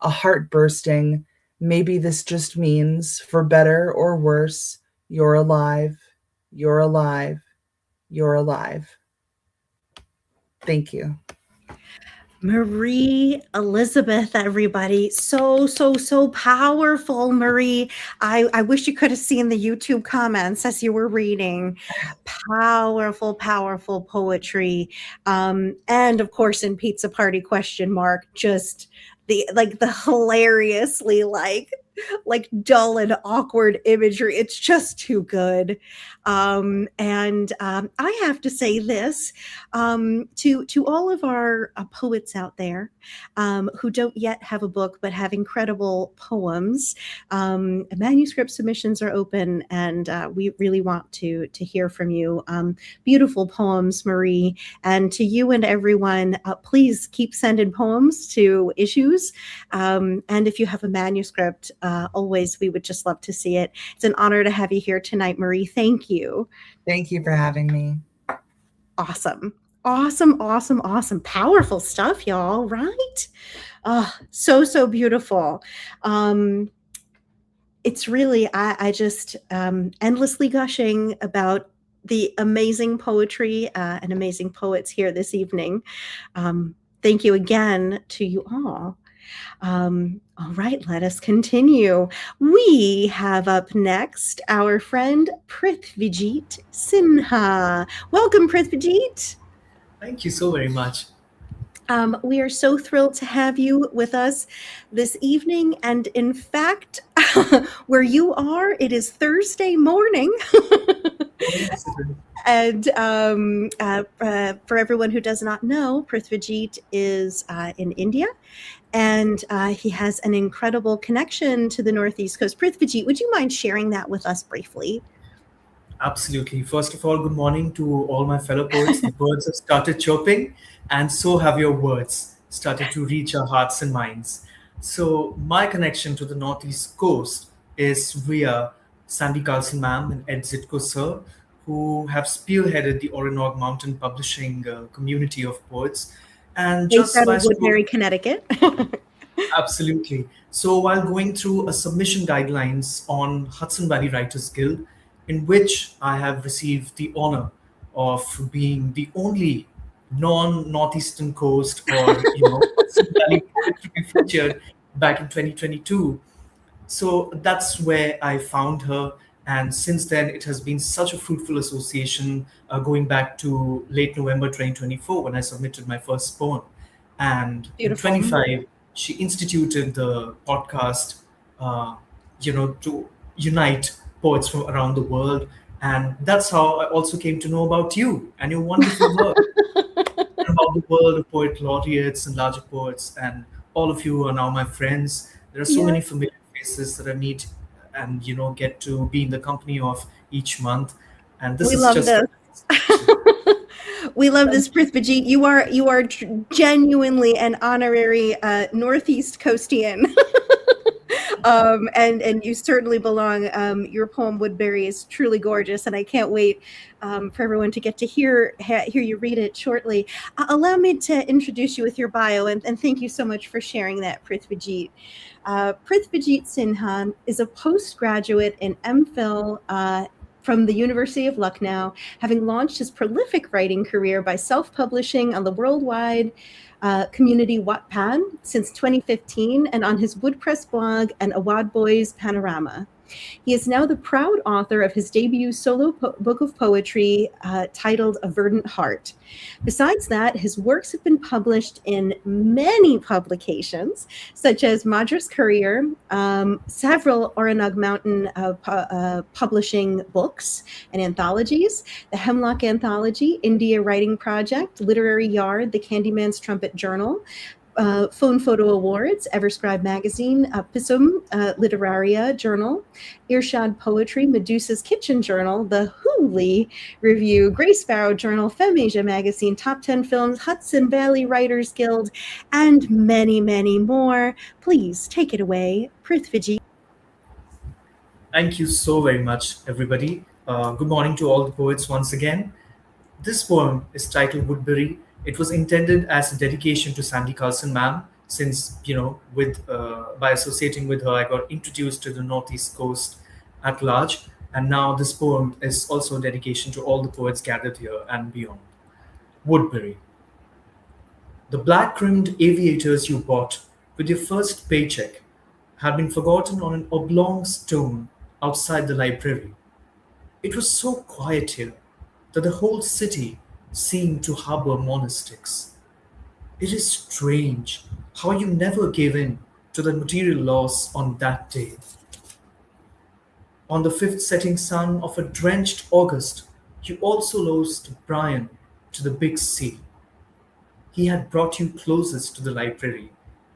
a heart bursting. Maybe this just means, for better or worse, you're alive, you're alive, you're alive. Thank you. Marie Elizabeth, everybody. So, so, so powerful, Marie. I wish you could have seen the YouTube comments as you were reading. Powerful, powerful poetry. And of course, in Pizza Party ? Just the hilariously dull and awkward imagery. It's just too good. I have to say this to all of our poets out there who don't yet have a book but have incredible poems. Manuscript submissions are open, and we really want to hear from you. Beautiful poems, Marie. And to you and everyone, please keep sending poems to issues. And if you have a manuscript, always, we would just love to see it. It's an honor to have you here tonight, Marie. Thank you. Thank you for having me. Awesome. Awesome, awesome, awesome. Powerful stuff, y'all, right? So, so beautiful. It's really, I just endlessly gushing about the amazing poetry and amazing poets here this evening. Thank you again to you all. All right, let us continue. We have up next our friend Prithvijit Sinha. Welcome, Prithvijit. Thank you so very much. We are so thrilled to have you with us this evening. And in fact, where you are, it is Thursday morning. And for everyone who does not know, Prithvijit is in India. And he has an incredible connection to the Northeast Coast. Prithvijit, would you mind sharing that with us briefly? Absolutely. First of all, good morning to all my fellow poets. The birds have started chirping, and so have your words started to reach our hearts and minds. So my connection to the Northeast Coast is via Sandy Carlson ma'am and Ed Zitko sir, who have spearheaded the Oronog Mountain Publishing community of poets. And based out of Woodbury, Connecticut. Absolutely. So while going through a submission guidelines on Hudson Valley Writers Guild, in which I have received the honor of being the only non-Northeastern Coast or Hudson Valley poet to be featured back in 2022. So that's where I found her. And since then, it has been such a fruitful association going back to late November 2024 when I submitted my first poem. And Beautiful. in 25, she instituted the podcast, to unite poets from around the world. And that's how I also came to know about you and your wonderful work, and about the world of poet laureates and larger poets. And all of you are now my friends. There are so many familiar faces that I meet and get to be in the company of each month. And this is just We love this, Thank you. Prithvajit. You are genuinely an honorary Northeast Coastian. And you certainly belong. Your poem Woodbury is truly gorgeous, and I can't wait for everyone to get to hear you read it shortly. Allow me to introduce you with your bio, and thank you so much for sharing that, Prithvajit. Prithvajit Sinha is a postgraduate in MPhil from the University of Lucknow, having launched his prolific writing career by self-publishing on the worldwide community Wattpad since 2015 and on his WordPress blog and Awad Boys Panorama. He is now the proud author of his debut solo book of poetry titled A Verdant Heart. Besides that, his works have been published in many publications, such as Madras Courier, several Oranug Mountain publishing books and anthologies, the Hemlock Anthology, India Writing Project, Literary Yard, the Candyman's Trumpet Journal, Phone Photo Awards, Everscribe Magazine, Pisum Literaria Journal, Irshad Poetry, Medusa's Kitchen Journal, the Hooli Review, Grey Sparrow Journal, FemAsia Magazine, Top 10 Films, Hudson Valley Writers Guild, and many, many more. Please take it away, Prithvajit. Thank you so very much, everybody. Good morning to all the poets once again. This poem is titled Woodbury. It was intended as a dedication to Sandy Carlson, ma'am, since, by associating with her, I got introduced to the Northeast Coast at large. And now this poem is also a dedication to all the poets gathered here and beyond. Woodbury. The black-rimmed aviators you bought with your first paycheck had been forgotten on an oblong stone outside the library. It was so quiet here that the whole city seemed to harbor monastics. It is strange how you never gave in to the material laws on that day. On the fifth setting sun of a drenched August, you also lost Brian to the big sea. He had brought you closest to the library,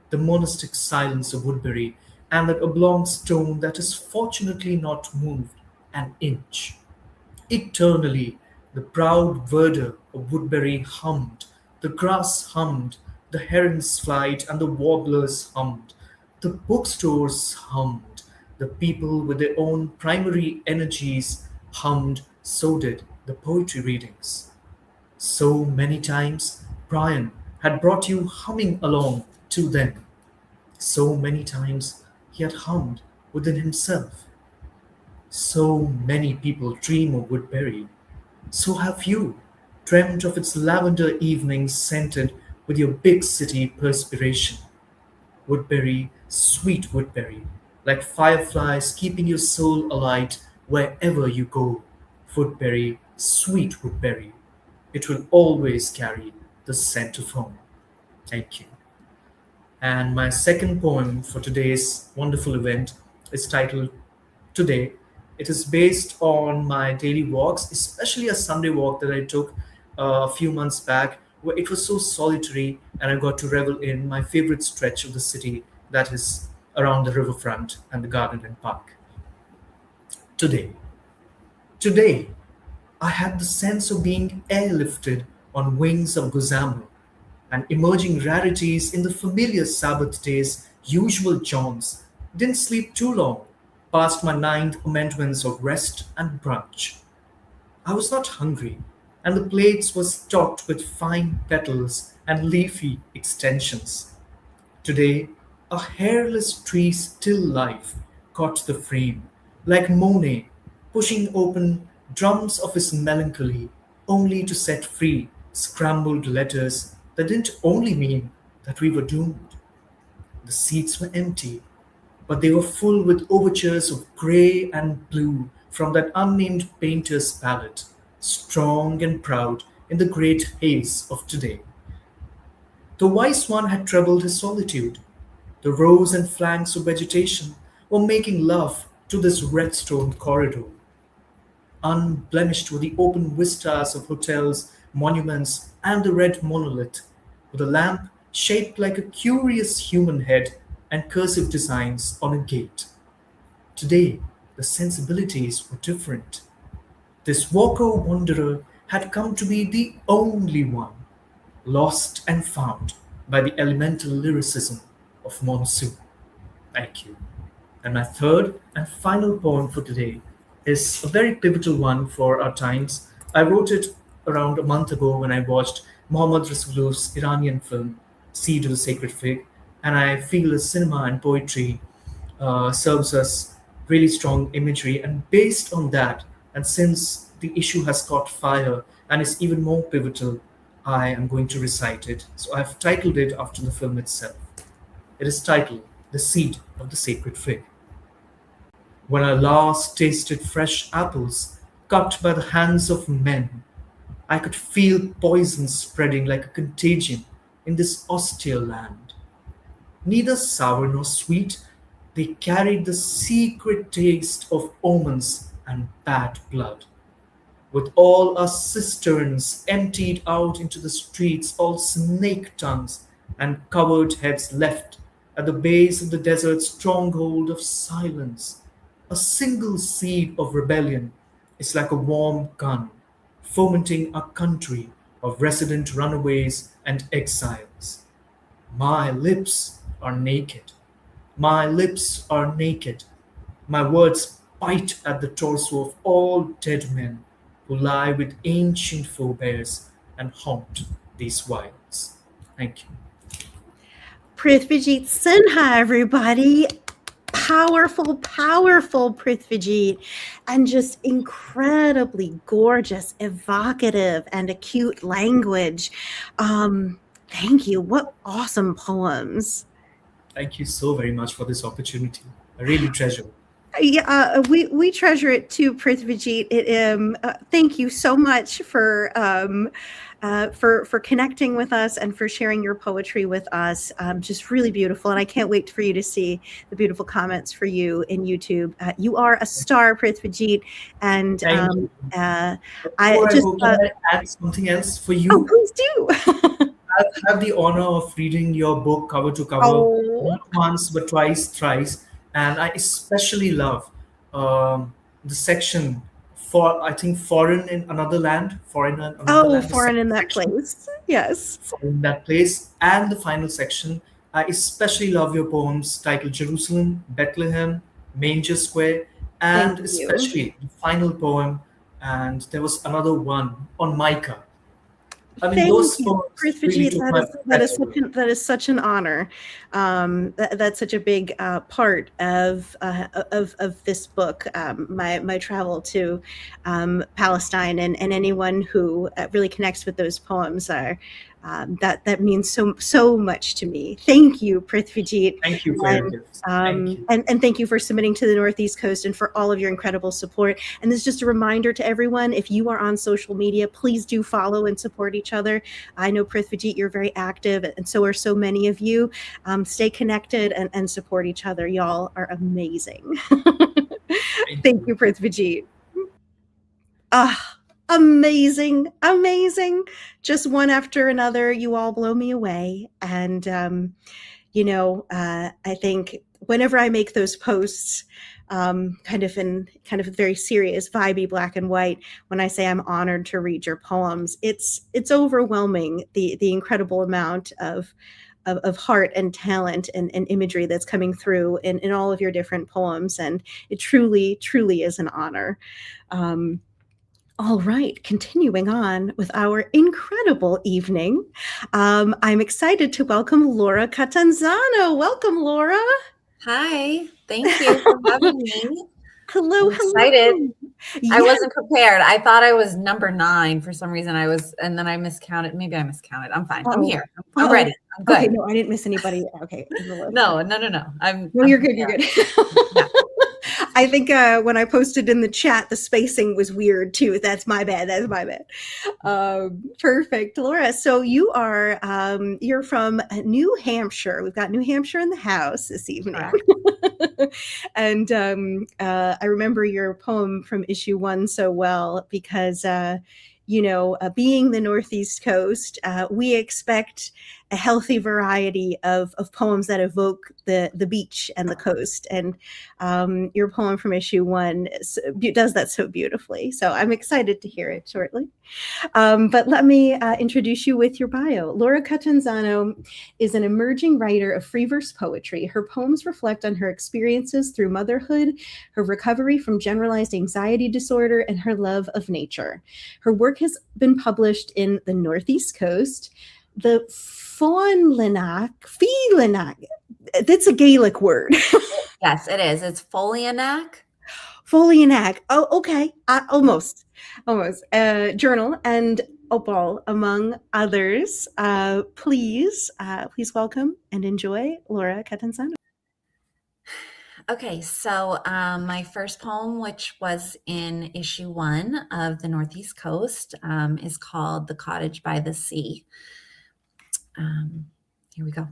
the monastic silence of Woodbury, and that oblong stone that has fortunately not moved an inch. Eternally, the proud verdure of Woodbury hummed, the grass hummed, the herons flight and the warblers hummed, the bookstores hummed, the people with their own primary energies hummed, so did the poetry readings. So many times Brian had brought you humming along to them. So many times he had hummed within himself. So many people dream of Woodbury. So have you dreamt of its lavender evenings scented with your big city perspiration. Woodbury, sweet Woodbury, like fireflies keeping your soul alight wherever you go. Woodbury, sweet Woodbury, it will always carry the scent of home. Thank you. And my second poem for today's wonderful event is titled Today. It is based on my daily walks, especially a Sunday walk that I took a few months back, where it was so solitary and I got to revel in my favorite stretch of the city, that is around the riverfront and the garden and park. Today. Today, I had the sense of being airlifted on wings of gossamer and emerging rarities in the familiar Sabbath days, usual jaunts. Didn't sleep too long, past my ninth amendments of rest and brunch. I was not hungry, and the plates were stocked with fine petals and leafy extensions. Today, a hairless tree's still life caught the frame, like Monet pushing open drums of his melancholy, only to set free scrambled letters that didn't only mean that we were doomed. The seats were empty, but they were full with overtures of grey and blue from that unnamed painter's palette, strong and proud in the great haze of today. The wise one had trebled his solitude. The rows and flanks of vegetation were making love to this redstone corridor. Unblemished were the open vistas of hotels, monuments, and the red monolith, with a lamp shaped like a curious human head and cursive designs on a gate. Today, the sensibilities were different. This walker wanderer had come to be the only one, lost and found by the elemental lyricism of Monsoon. Thank you. And my third and final poem for today is a very pivotal one for our times. I wrote it around a month ago when I watched Mohammad Rasoulov's Iranian film, Seed of the Sacred Fig, and I feel the cinema and poetry serves us really strong imagery. And based on that, and since the issue has caught fire and is even more pivotal, I am going to recite it. So I've titled it after the film itself. It is titled The Seed of the Sacred Fig. When I last tasted fresh apples cut by the hands of men, I could feel poison spreading like a contagion in this austere land. Neither sour nor sweet, they carried the secret taste of omens and bad blood. With all our cisterns emptied out into the streets, all snake tongues and covered heads left at the base of the desert stronghold of silence, a single seed of rebellion is like a warm gun, fomenting a country of resident runaways and exiles. My lips are naked. My lips are naked. My words bite at the torso of all dead men who lie with ancient forebears and haunt these wilds. Thank you. Prithvijit Sinha, everybody. Powerful, powerful Prithvijit, and just incredibly gorgeous, evocative, and acute language. Thank you. What awesome poems. Thank you so very much for this opportunity. I really treasure it. Yeah, we treasure it too, Prithvijit. Thank you so much for connecting with us and for sharing your poetry with us. Just really beautiful, and I can't wait for you to see the beautiful comments for you in YouTube. You are a star, Prithvijit, and Thank you. I Before just I go, can I add something else for you? oh, please do. I've had the honor of reading your book cover to cover, Oh. not once but twice, thrice, and I especially love the section for I think foreign in another land, foreign in another land. the Foreign in second that section, place. Yes. foreign in that place, and the final section. I especially love your poems titled Jerusalem, Bethlehem, Manger Square, and Thank you. especially the final poem. And there was another one on Micah. I mean, Thank those you, poems really Prithvijit. took my breath away. That is such an honor. That's such a big part of this book. My travel to Palestine, and anyone who really connects with those poems are. That means so much to me. Thank you, Prithvijit. Thank you for your gifts. Thank you. And thank you for submitting to the Northeast Coast and for all of your incredible support. And this is just a reminder to everyone, if you are on social media, please do follow and support each other. I know, Prithvijit, you're very active, and so are so many of you. Stay connected and support each other. Y'all are amazing. Thank you, Prithvijit. Amazing, amazing. Just one after another, you all blow me away. And, I think whenever I make those posts, kind of very serious, vibey, black and white, when I say I'm honored to read your poems, it's overwhelming, the incredible amount of heart and talent and imagery that's coming through in all of your different poems. And it truly, truly is an honor. All right, continuing on with our incredible evening. I'm excited to welcome Laura Catanzano. Welcome, Laura. Hi, thank you for having me. Hello, I'm excited. hello. I wasn't prepared. I thought I was number 9 for some reason. And then I miscounted. Maybe I miscounted. I'm fine. I'm here. I'm ready. I'm good. Okay, no, I didn't miss anybody. Okay. No. You're good. You're good. Yeah. I think when I posted in the chat, the spacing was weird too. That's my bad. Perfect, Laura. So you are you're from New Hampshire. We've got New Hampshire in the house this evening. And I remember your poem from issue 1 so well because being the Northeast Coast, we expect healthy variety of poems that evoke the beach and the coast. And your poem from issue 1 does that so beautifully. So I'm excited to hear it shortly. But let me introduce you with your bio. Laura Catanzano is an emerging writer of free verse poetry. Her poems reflect on her experiences through motherhood, her recovery from generalized anxiety disorder, and her love of nature. Her work has been published in the Northeast Coast, the Fionlanack, that's a Gaelic word. Yes, it is. It's Folianac. Folianac. Oh, okay. Almost. Journal and Opal, among others. Please welcome and enjoy Laura Catanzano. Okay, so my first poem, which was in issue 1 of the Northeast Coast, is called The Cottage by the Sea. Here we go.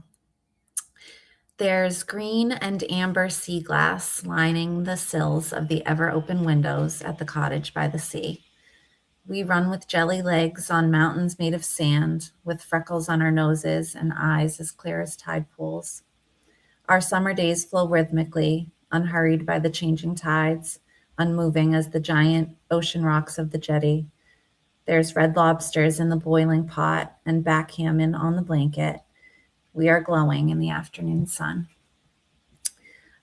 There's green and amber sea glass lining the sills of the ever-open windows at the cottage by the sea. We run with jelly legs on mountains made of sand, with freckles on our noses and eyes as clear as tide pools. Our summer days flow rhythmically, unhurried by the changing tides, unmoving as the giant ocean rocks of the jetty. There's red lobsters in the boiling pot and backgammon on the blanket. We are glowing in the afternoon sun.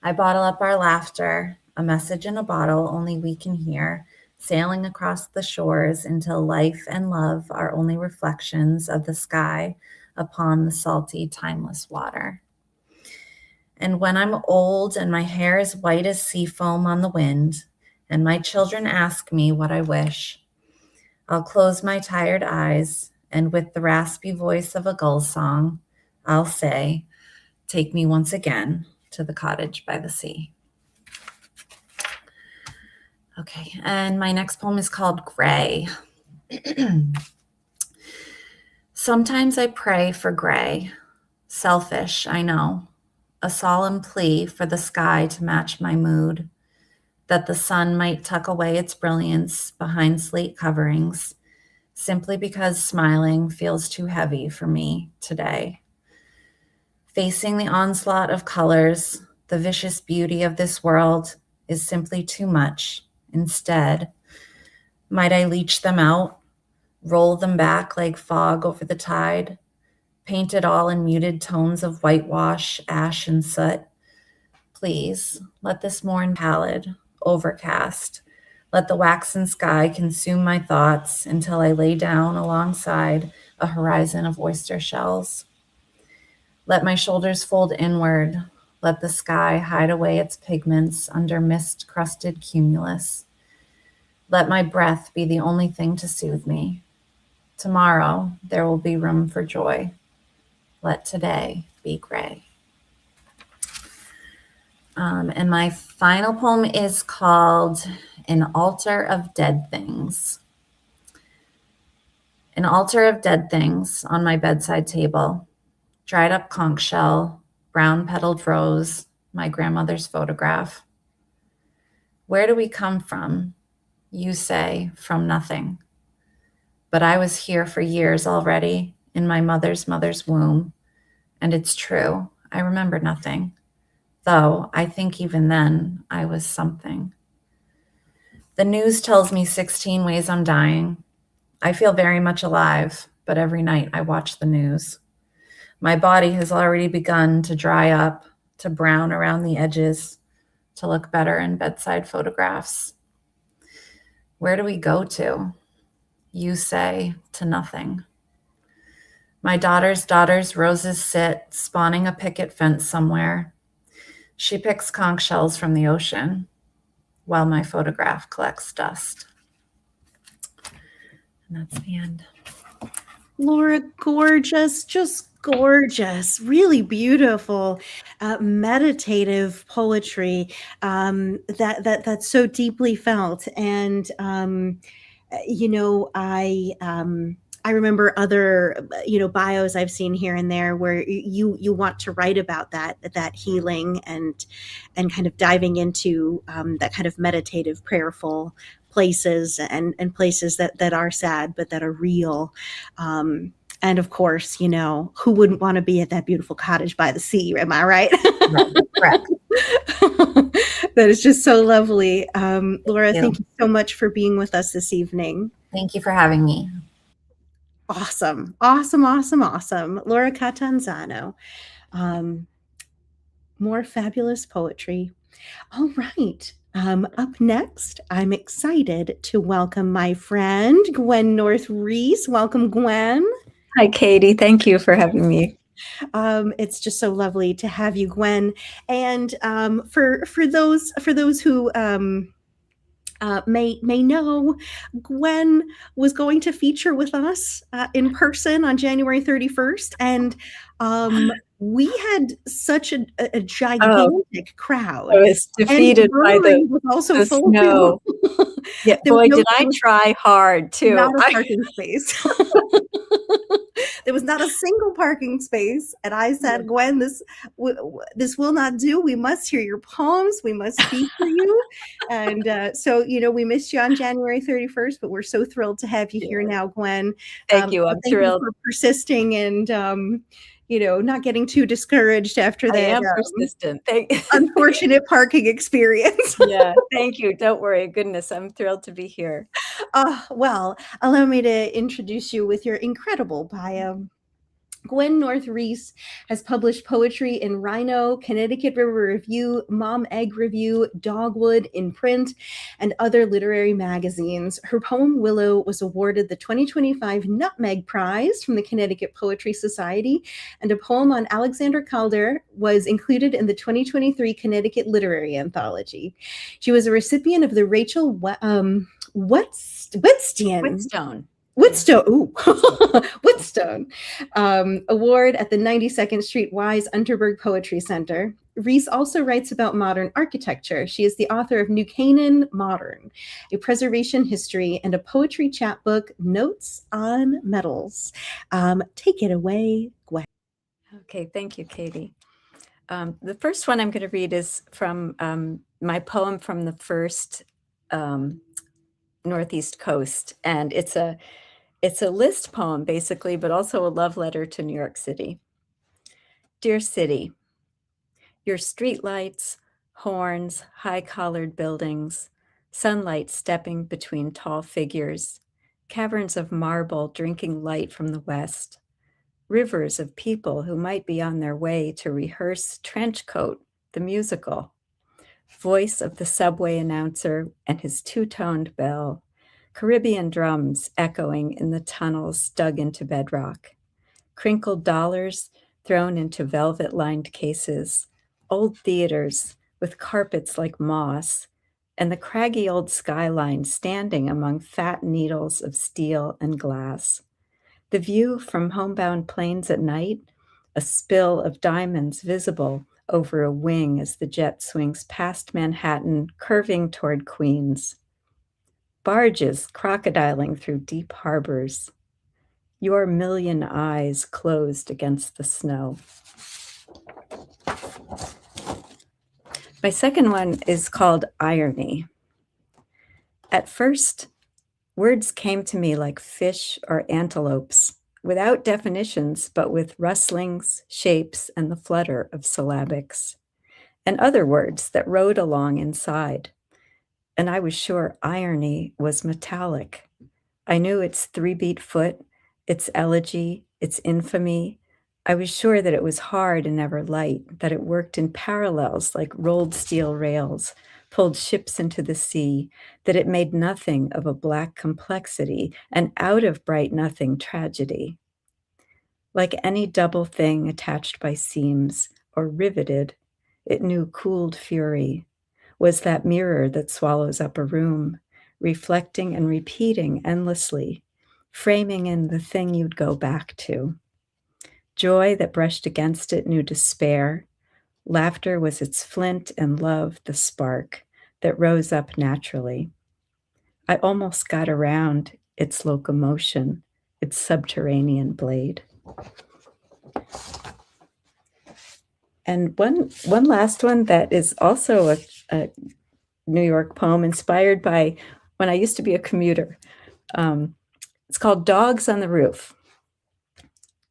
I bottle up our laughter, a message in a bottle only we can hear, sailing across the shores until life and love are only reflections of the sky upon the salty, timeless water. And when I'm old and my hair is white as sea foam on the wind, and my children ask me what I wish, I'll close my tired eyes, and with the raspy voice of a gull song, I'll say, take me once again to the cottage by the sea. Okay, and my next poem is called Gray. Sometimes I pray for gray, selfish, I know, a solemn plea for the sky to match my mood, that the sun might tuck away its brilliance behind slate coverings, simply because smiling feels too heavy for me today. Facing the onslaught of colors, the vicious beauty of this world is simply too much. Instead, might I leach them out, roll them back like fog over the tide, paint it all in muted tones of whitewash, ash, and soot? Please, let this morn pallid, overcast, let the waxen sky consume my thoughts until I lay down alongside a horizon of oyster shells. Let my shoulders fold inward. Let the sky hide away its pigments under mist-crusted cumulus. Let my breath be the only thing to soothe me. Tomorrow, there will be room for joy. Let today be gray. And my final poem is called An Altar of Dead Things. An altar of dead things on my bedside table. Dried up conch shell, brown petaled rose, my grandmother's photograph. Where do we come from? You say, from nothing. But I was here for years already, in my mother's womb. And it's true, I remember nothing. Though I think even then I was something. The news tells me 16 ways I'm dying. I feel very much alive, but every night I watch the news. My body has already begun to dry up, to brown around the edges, to look better in bedside photographs. Where do we go to? You say, to nothing. My daughter's roses sit, spawning a picket fence somewhere. She picks conch shells from the ocean, while my photograph collects dust. And that's the end. Laura, gorgeous, just gorgeous, really beautiful, meditative poetry that's so deeply felt. And I remember other bios I've seen here and there where you want to write about that healing and kind of diving into that kind of meditative, prayerful places and places that are sad but that are real. And of course, you know, who wouldn't want to be at that beautiful cottage by the sea? Am I right? Correct. That is just so lovely. Laura, you. thank you so much for being with us this evening. Thank you for having me. Awesome. Awesome, awesome, awesome. Laura Catanzano. More fabulous poetry. All right. Up next, I'm excited to welcome my friend, Gwen North Reese. Welcome, Gwen. Hi, Katie. Thank you for having me. It's just so lovely to have you, Gwen. And for those who may know, Gwen was going to feature with us in person on January 31st, and we had such a gigantic crowd. I was defeated by the was also full snow. Yeah, boy, did I try hard too. Not a parking space. There was not a single parking space, and I said, "Gwen, this will not do. We must hear your poems. We must feature you." And so, you know, we missed you on January 31st, but we're so thrilled to have you here now, Gwen. Thank you. I'm thrilled. You for persisting and you know, not getting too discouraged after that. I am persistent. Unfortunate parking experience. Yeah, thank you. Don't worry. Goodness, I'm thrilled to be here. Well, allow me to introduce you with your incredible bio. Gwen North Reese has published poetry in Rhino, Connecticut River Review, Mom Egg Review, Dogwood in print, and other literary magazines. Her poem Willow was awarded the 2025 Nutmeg Prize from the Connecticut Poetry Society, and a poem on Alexander Calder was included in the 2023 Connecticut Literary Anthology. She was a recipient of the Rachel Whitstone Award at the 92nd Street Wise Unterberg Poetry Center. Reese also writes about modern architecture. She is the author of New Canaan Modern, a preservation history, and a poetry chapbook, Notes on Metals. Take it away, Gwen. Okay, thank you, Katie. The first one I'm going to read is from my poem from the first Northeast Coast, and it's a list poem, basically, but also a love letter to New York City. Dear City, your streetlights, horns, high-collared buildings, sunlight stepping between tall figures, caverns of marble drinking light from the west, rivers of people who might be on their way to rehearse Trenchcoat, the musical, voice of the subway announcer and his two-toned bell, Caribbean drums echoing in the tunnels dug into bedrock, crinkled dollars thrown into velvet-lined cases, old theaters with carpets like moss, and the craggy old skyline standing among fat needles of steel and glass. The view from homebound planes at night, a spill of diamonds visible over a wing as the jet swings past Manhattan, curving toward Queens. Barges crocodiling through deep harbors, your million eyes closed against the snow. My second one is called Irony. At first, words came to me like fish or antelopes, without definitions, but with rustlings, shapes, and the flutter of syllabics, and other words that rode along inside. And I was sure irony was metallic. I knew its 3-beat foot, its elegy, its infamy. I was sure that it was hard and never light, that it worked in parallels like rolled steel rails, pulled ships into the sea, that it made nothing of a black complexity and out of bright nothing tragedy. Like any double thing attached by seams or riveted, it knew cooled fury, was that mirror that swallows up a room, reflecting and repeating endlessly, framing in the thing you'd go back to. Joy that brushed against it knew despair. Laughter was its flint, and love the spark that rose up naturally. I almost got around its locomotion, its subterranean blade. And one last one that is also a New York poem inspired by when I used to be a commuter. It's called Dogs on the Roof.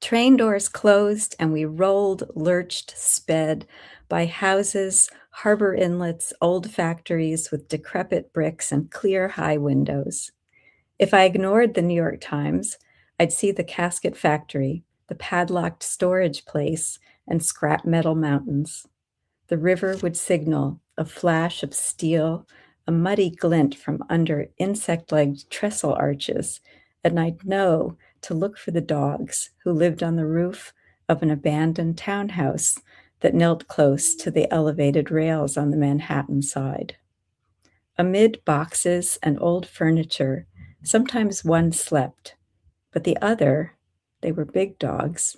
Train doors closed, and we rolled, lurched, sped by houses, harbor inlets, old factories with decrepit bricks and clear high windows. If I ignored the New York Times, I'd see the casket factory, the padlocked storage place, and scrap metal mountains. The river would signal a flash of steel, a muddy glint from under insect-legged trestle arches, and I'd know to look for the dogs who lived on the roof of an abandoned townhouse that knelt close to the elevated rails on the Manhattan side. Amid boxes and old furniture, sometimes one slept, but the other, they were big dogs,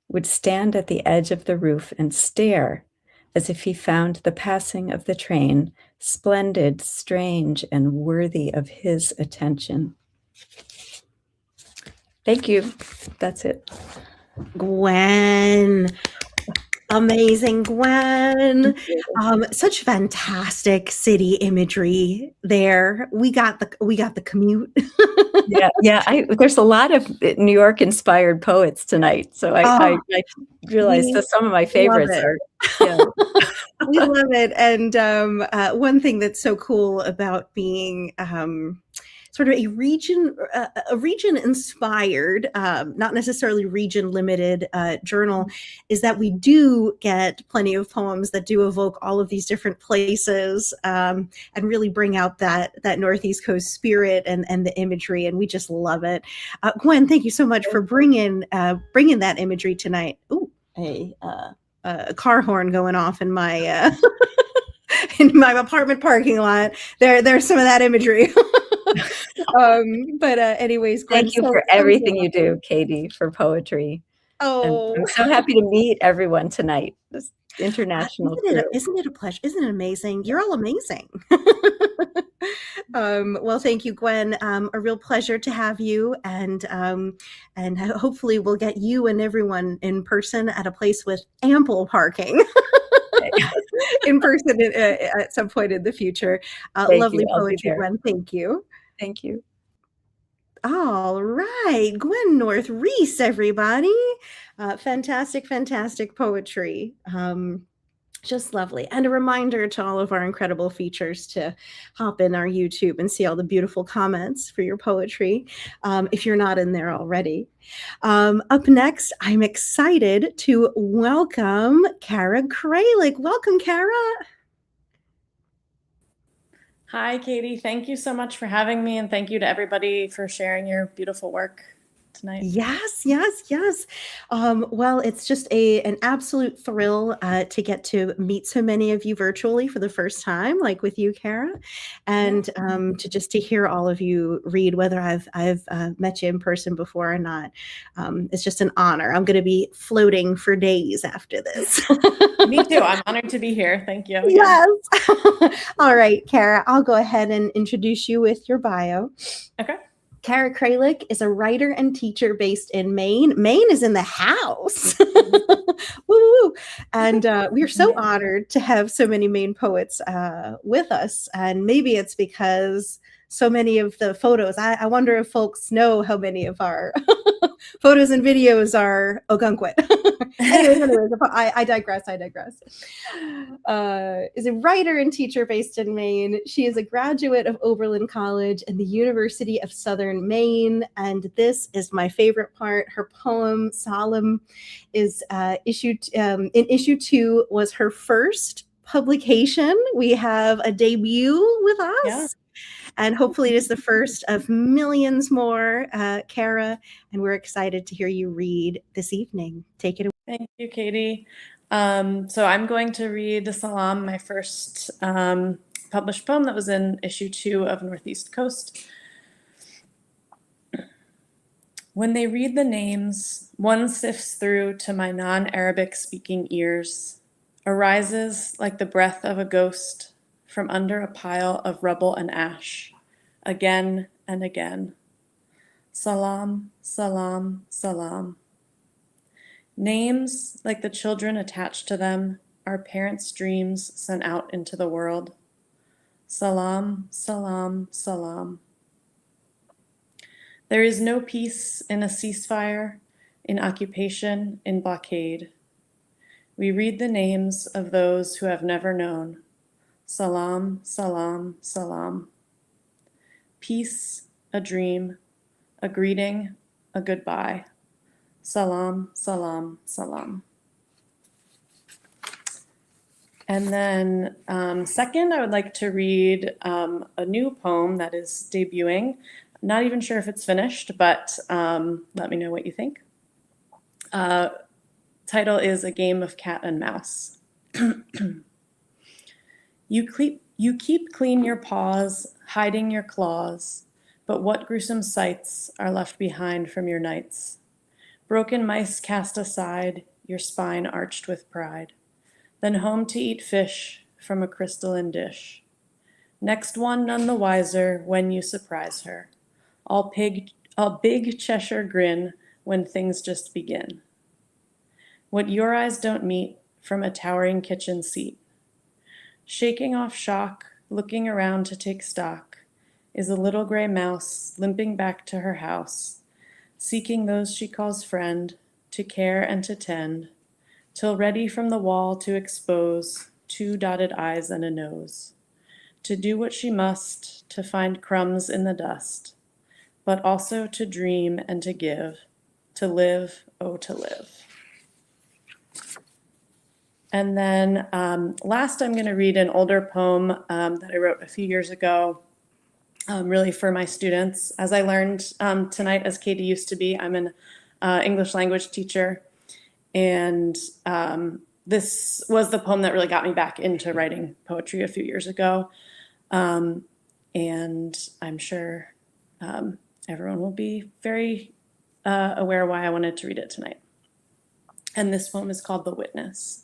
would stand at the edge of the roof and stare as if he found the passing of the train splendid, strange, and worthy of his attention. Thank you. That's it. Gwen. Amazing, Gwen. Such fantastic city imagery there. We got the commute. There's a lot of New York inspired poets tonight, so I realized that some of my favorites are. Yeah. We love it, and one thing that's so cool about being sort of a region inspired, not necessarily region limited journal, is that we do get plenty of poems that do evoke all of these different places and really bring out that Northeast Coast spirit and the imagery, and we just love it. Gwen, thank you so much for bringing that imagery tonight. Ooh, a car horn going off in my in my apartment parking lot. There's some of that imagery. But anyways, Gwen, thank you for everything you do, Katie, for poetry. Oh, I'm so happy to meet everyone tonight. This international isn't it a pleasure? Isn't it amazing? You're all amazing. Well, thank you, Gwen. A real pleasure to have you, and hopefully we'll get you and everyone in person at a place with ample parking. In person at some point in the future. Lovely poetry, Gwen. Thank you. Thank you. All right, Gwen North Reese, everybody. Fantastic poetry. Just lovely. And a reminder to all of our incredible features to hop in our YouTube and see all the beautiful comments for your poetry, if you're not in there already. Up next, I'm excited to welcome Kara Kralik. Welcome, Kara. Hi, Katie. Thank you so much for having me, and thank you to everybody for sharing your beautiful work tonight. Yes. Well, it's just an absolute thrill to get to meet so many of you virtually for the first time, like with you, Kara, and to hear all of you read, whether I've met you in person before or not. It's just an honor. I'm going to be floating for days after this. Me too. I'm honored to be here. Thank you. Yes. All right, Kara, I'll go ahead and introduce you with your bio. Okay. Kara Kralik is a writer and teacher based in Maine. Maine is in the house. Woo! And we are so honored to have so many Maine poets with us. And maybe it's because so many of the photos, I wonder if folks know how many of our photos and videos are Ogunquit. anyways, I digress. Is a writer and teacher based in Maine. She is a graduate of Oberlin College and the University of Southern Maine. And this is my favorite part. Her poem, Solemn, is issued in issue 2, was her first publication. We have a debut with us. Yeah. And hopefully it is the first of millions more, Kara, and we're excited to hear you read this evening. Take it away. Thank you, Katie. So I'm going to read Salam, my first published poem that was in issue 2 of Northeast Coast. When they read the names, one sifts through to my non-Arabic speaking ears, arises like the breath of a ghost from under a pile of rubble and ash, again and again. Salam, salam, salam. Names, like the children attached to them, our parents' dreams sent out into the world. Salam, salam, salam. There is no peace in a ceasefire, in occupation, in blockade. We read the names of those who have never known. Salam, salam, salam. Peace, a dream, a greeting, a goodbye. Salam, salam, salam. And then second, I would like to read a new poem that is debuting. Not even sure if it's finished, but let me know what you think. Title is A Game of Cat and Mouse. You keep clean your paws, hiding your claws, but what gruesome sights are left behind from your nights? Broken mice cast aside, your spine arched with pride, then home to eat fish from a crystalline dish. Next one none the wiser when you surprise her, all big Cheshire grin when things just begin. What your eyes don't meet from a towering kitchen seat. Shaking off shock, looking around to take stock, is a little gray mouse limping back to her house, seeking those she calls friend, to care and to tend, till ready from the wall to expose 2 dotted eyes and a nose, to do what she must, to find crumbs in the dust, but also to dream and to give, to live, oh, to live. And then last, I'm going to read an older poem that I wrote a few years ago, really for my students. As I learned tonight, as Katie used to be, I'm an English language teacher. And this was the poem that really got me back into writing poetry a few years ago. And I'm sure everyone will be very aware why I wanted to read it tonight. And this poem is called The Witness.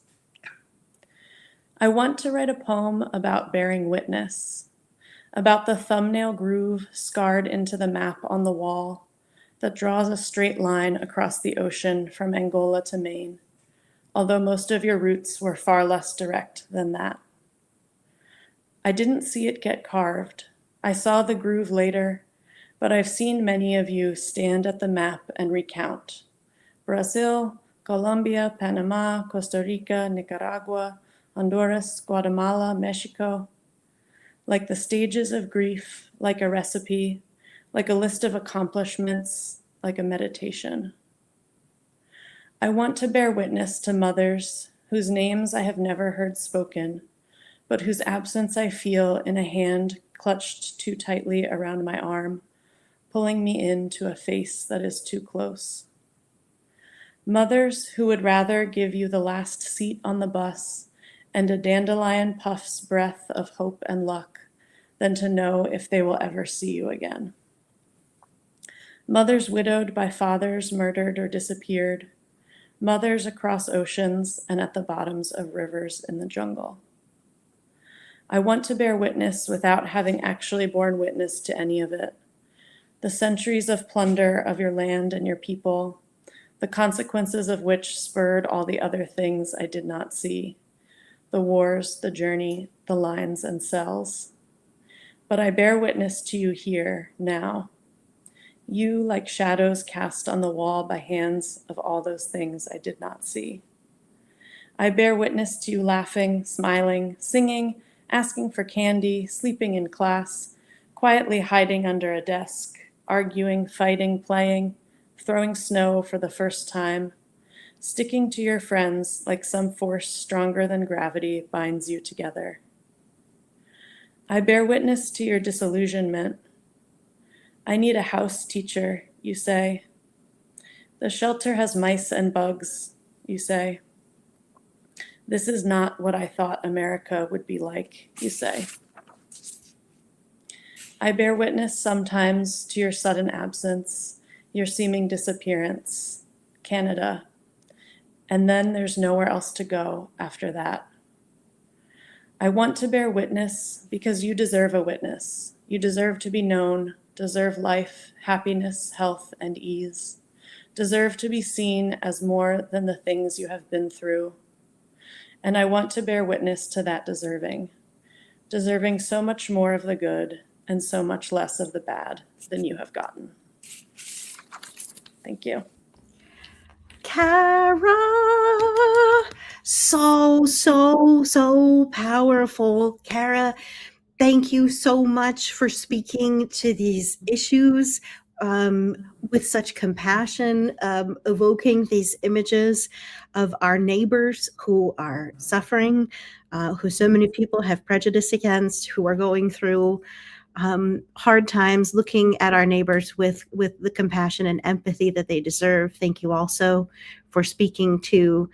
I want to write a poem about bearing witness, about the thumbnail groove scarred into the map on the wall that draws a straight line across the ocean from Angola to Maine, although most of your roots were far less direct than that. I didn't see it get carved. I saw the groove later, but I've seen many of you stand at the map and recount. Brazil, Colombia, Panama, Costa Rica, Nicaragua, Honduras, Guatemala, Mexico, like the stages of grief, like a recipe, like a list of accomplishments, like a meditation. I want to bear witness to mothers whose names I have never heard spoken, but whose absence I feel in a hand clutched too tightly around my arm, pulling me into a face that is too close. Mothers who would rather give you the last seat on the bus and a dandelion puff's breath of hope and luck than to know if they will ever see you again. Mothers widowed by fathers murdered or disappeared, mothers across oceans and at the bottoms of rivers in the jungle. I want to bear witness without having actually borne witness to any of it. The centuries of plunder of your land and your people, the consequences of which spurred all the other things I did not see. The wars, the journey, the lines and cells. But I bear witness to you here, now. You like shadows cast on the wall by hands of all those things I did not see. I bear witness to you laughing, smiling, singing, asking for candy, sleeping in class, quietly hiding under a desk, arguing, fighting, playing, throwing snow for the first time, sticking to your friends like some force stronger than gravity binds you together. I bear witness to your disillusionment. I need a house teacher, you say. The shelter has mice and bugs, you say. This is not what I thought America would be like, you say. I bear witness sometimes to your sudden absence, your seeming disappearance, Canada. And then there's nowhere else to go after that. I want to bear witness because you deserve a witness. You deserve to be known, deserve life, happiness, health, and ease. Deserve to be seen as more than the things you have been through. And I want to bear witness to that deserving so much more of the good and so much less of the bad than you have gotten. Thank you. Kara. So powerful. Kara, thank you so much for speaking to these issues with such compassion, evoking these images of our neighbors who are suffering, who so many people have prejudice against, who are going through hard times, looking at our neighbors with the compassion and empathy that they deserve. Thank you also for speaking to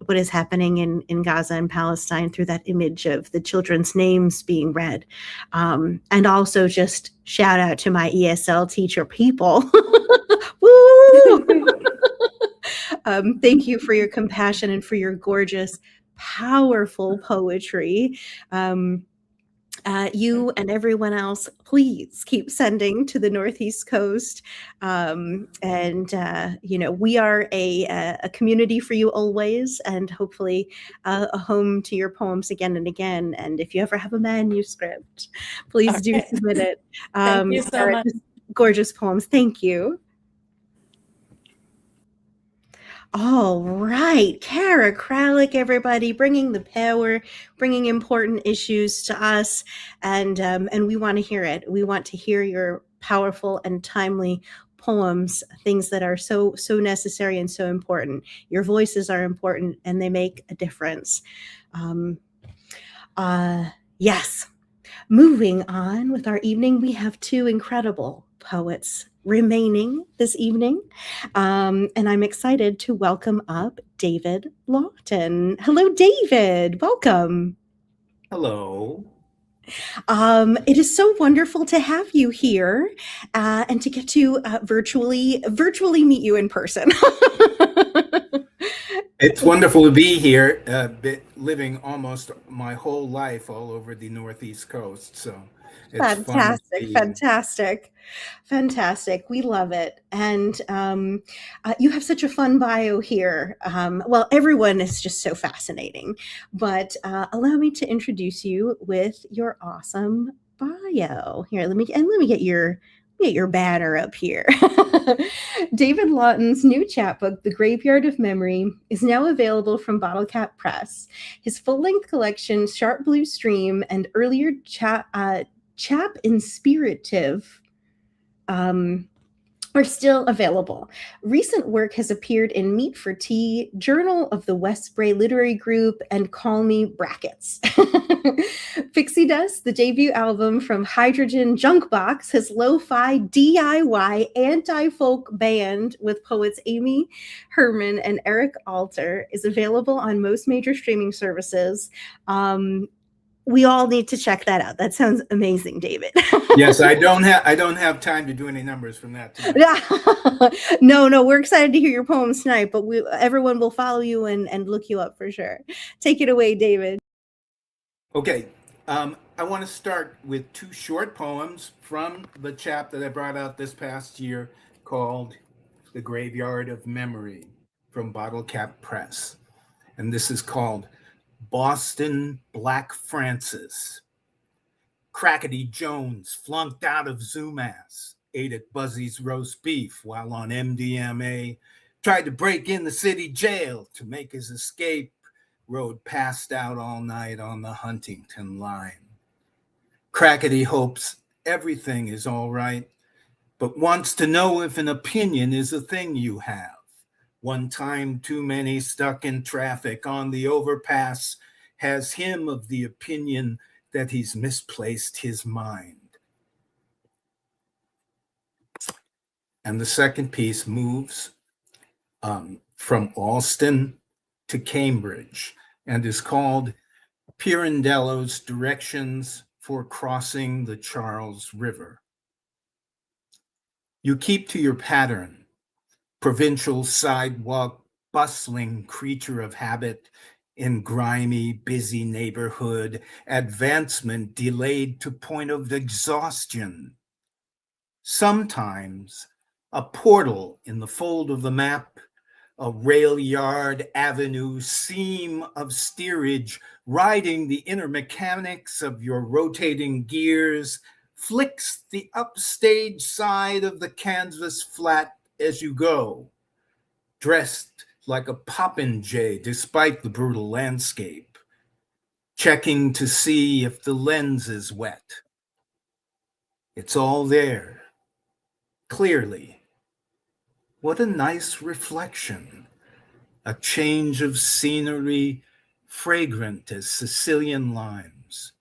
what is happening in Gaza and Palestine through that image of the children's names being read. And also just shout out to my ESL teacher people. Woo! Thank you for your compassion and for your gorgeous, powerful poetry. You and everyone else, please keep sending to the Northeast Coast. We are a community for you always, and hopefully a home to your poems again and again. And if you ever have a manuscript, please do submit it. Thank you so much. Gorgeous poems. Thank you. All right, Kara Kralik, everybody, bringing the power, bringing important issues to us, and we want to hear it. We want to hear your powerful and timely poems, things that are so necessary and so important. Your voices are important, and they make a difference. Yes. Moving on with our evening, we have two incredible poets remaining this evening. And I'm excited to welcome up David Lawton. Hello, David. Welcome. Hello. It is so wonderful to have you here and to get to virtually meet you in person. It's wonderful to be here, living almost my whole life all over the Northeast Coast. So it's fantastic. We love it. And you have such a fun bio here. Well, everyone is just so fascinating, but allow me to introduce you with your awesome bio. Here, let me get your banner up here. David Lawton's new chapbook, The Graveyard of Memory, is now available from Bottle Cap Press. His full-length collection, Sharp Blue Stream, and earlier Chap Inspirative are still available. Recent work has appeared in Meat for Tea, Journal of the Westbury Literary Group, and Call Me Brackets. Pixie Dust, the debut album from Hydrogen Junkbox, his lo-fi DIY anti-folk band with poets Amy Herman and Eric Alter, is available on most major streaming services. We all need to check that out. That sounds amazing, David. Yes, I don't have time to do any numbers from that tonight. No, we're excited to hear your poems tonight, but everyone will follow you and look you up for sure. Take it away, David. Okay. I want to start with two short poems from the chap that I brought out this past year called The Graveyard of Memory from Bottle Cap Press. And this is called Boston Black Francis. Crackety Jones flunked out of Zoomass, ate at Buzzy's roast beef while on MDMA, tried to break in the city jail to make his escape, rode passed out all night on the Huntington line. Crackety hopes everything is all right, but wants to know if an opinion is a thing you have. One time too many stuck in traffic on the overpass has him of the opinion that he's misplaced his mind. And the second piece moves from Alston to Cambridge and is called Pirandello's Directions for Crossing the Charles River. You keep to your pattern, provincial sidewalk, bustling creature of habit in grimy, busy neighborhood, advancement delayed to point of exhaustion. Sometimes a portal in the fold of the map, a rail yard avenue seam of steerage, riding the inner mechanics of your rotating gears, flicks the upstage side of the canvas flat as you go. dressed like a popinjay despite the brutal landscape, checking to see if the lens is wet. It's all there, clearly. What a nice reflection. A change of scenery, fragrant as Sicilian limes.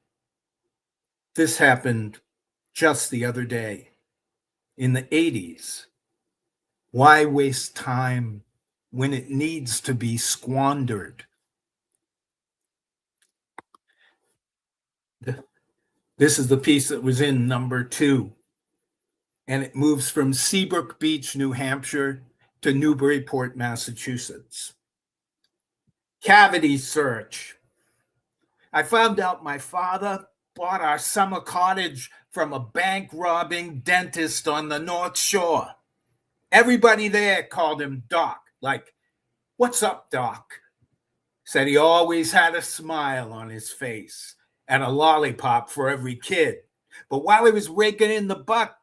This happened just the other day, in the 80s. Why waste time when it needs to be squandered? This is the piece that was in number 2, and it moves from Seabrook Beach, New Hampshire to Newburyport, Massachusetts. Cavity search. I found out my father bought our summer cottage from a bank robbing dentist on the North Shore. Everybody there called him Doc, like, "What's up, Doc?" Said he always had a smile on his face and a lollipop for every kid. But while he was raking in the bucks,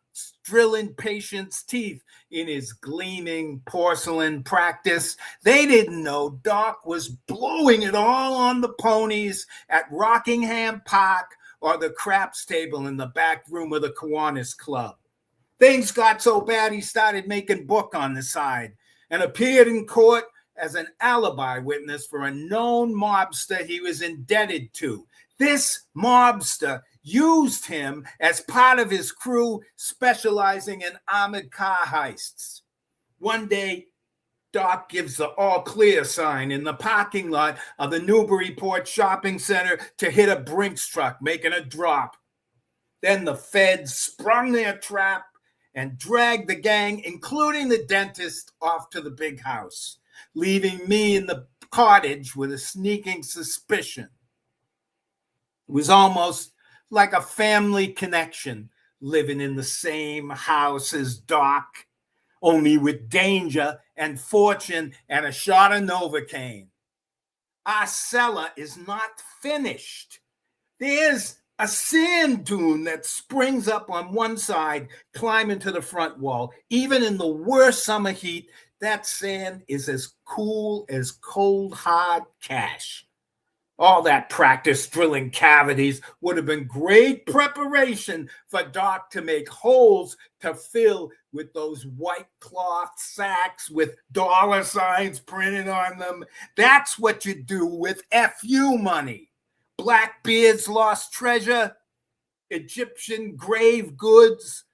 drilling patients' teeth in his gleaming porcelain practice, they didn't know Doc was blowing it all on the ponies at Rockingham Park or the craps table in the back room of the Kiwanis Club. Things got so bad he started making book on the side and appeared in court as an alibi witness for a known mobster he was indebted to. This mobster used him as part of his crew specializing in armored car heists. One day, Doc gives the all clear sign in the parking lot of the Newburyport shopping center to hit a Brinks truck making a drop. Then the feds sprung their trap and dragged the gang, including the dentist, off to the big house, leaving me in the cottage with a sneaking suspicion. It was almost like a family connection, living in the same house as Doc, only with danger and fortune and a shot of Novocaine. Our cellar is not finished. There's a sand dune that springs up on one side, climbing to the front wall. Even in the worst summer heat, that sand is as cool as cold, hard cash. All that practice drilling cavities would have been great preparation for Doc to make holes to fill with those white cloth sacks with dollar signs printed on them. That's what you do with FU money. Blackbeard's lost treasure, Egyptian grave goods,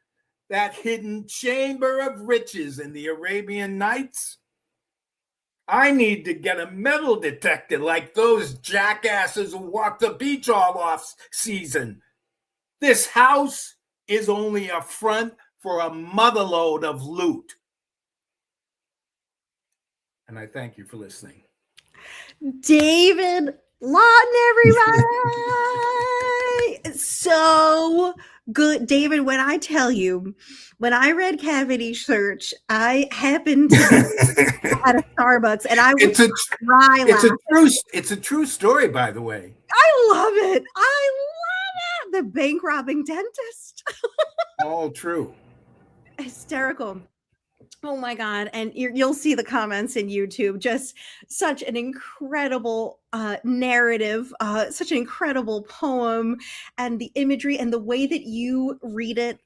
that hidden chamber of riches in the Arabian Nights. I need to get a metal detector like those jackasses who walk the beach all off season. This house is only a front for a motherload of loot. And I thank you for listening. David Lawton, everybody. So good. David, when I tell you, when I read Cavity Search, I happened to be at a Starbucks and I was it's a true story, by the way. I love it. I love it. The bank robbing dentist. All true. Hysterical. Oh my God. And you'll see the comments in YouTube. Just such an incredible narrative, such an incredible poem, and the imagery and the way that you read it,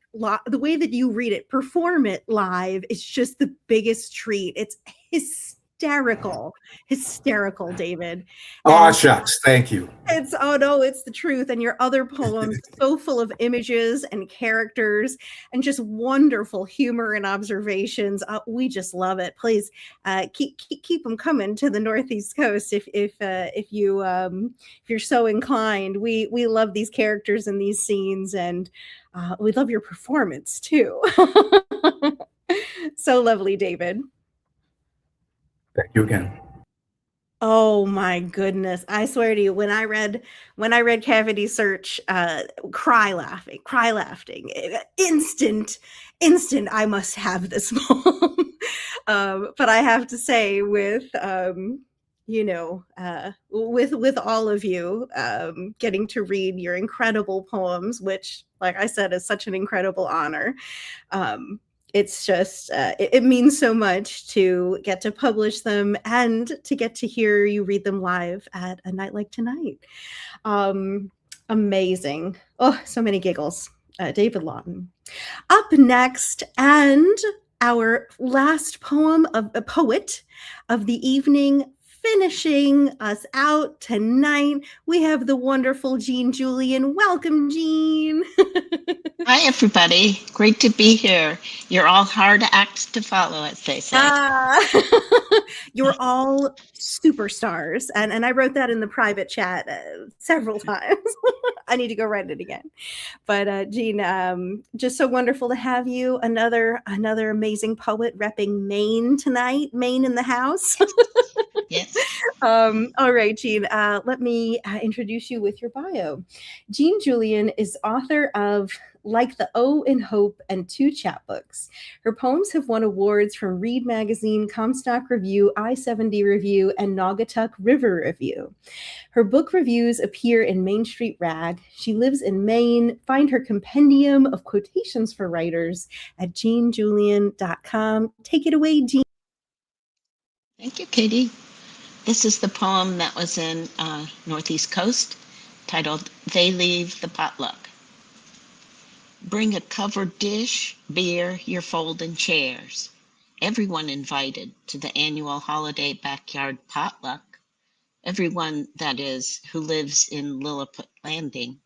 perform it live, is just the biggest treat. It's hysterical, David. Oh, shucks. Thank you. It's the truth. And your other poems, so full of images and characters and just wonderful humor and observations. We just love it. Please keep them coming to the Northeast Coast if you're so inclined. We love these characters and these scenes, and we love your performance too. So lovely, David. Thank you again. Oh my goodness. I swear to you, when I read Cavity Search, cry laughing, instant, I must have this poem. But I have to say with all of you, getting to read your incredible poems, which, like I said, is such an incredible honor. it's just, it means so much to get to publish them and to get to hear you read them live at a night like tonight. Amazing. Oh, so many giggles. David Lawton. Up next, and our last poem of a poet of the evening, finishing us out tonight, we have the wonderful Jean Julian. Welcome, Jean. Hi, everybody. Great to be here. You're all hard acts to follow, as they say. You're all superstars. And I wrote that in the private chat several times. I need to go write it again. But Jean, just so wonderful to have you. Another amazing poet repping Maine tonight. Maine in the house. Yes. All right, Jean, let me introduce you with your bio. Jean Julian is author of Like the O in Hope and 2 chapbooks. Her poems have won awards from Read Magazine, Comstock Review, I-70 Review, and Naugatuck River Review. Her book reviews appear in Main Street Rag. She lives in Maine. Find her compendium of quotations for writers at jeanjulian.com. Take it away, Jean. Thank you, Katie. This is the poem that was in Northeast Coast, titled They Leave the Potluck. Bring a covered dish, beer, your folding chairs. Everyone invited to the annual holiday backyard potluck. Everyone, that is, who lives in Lilliput Landing.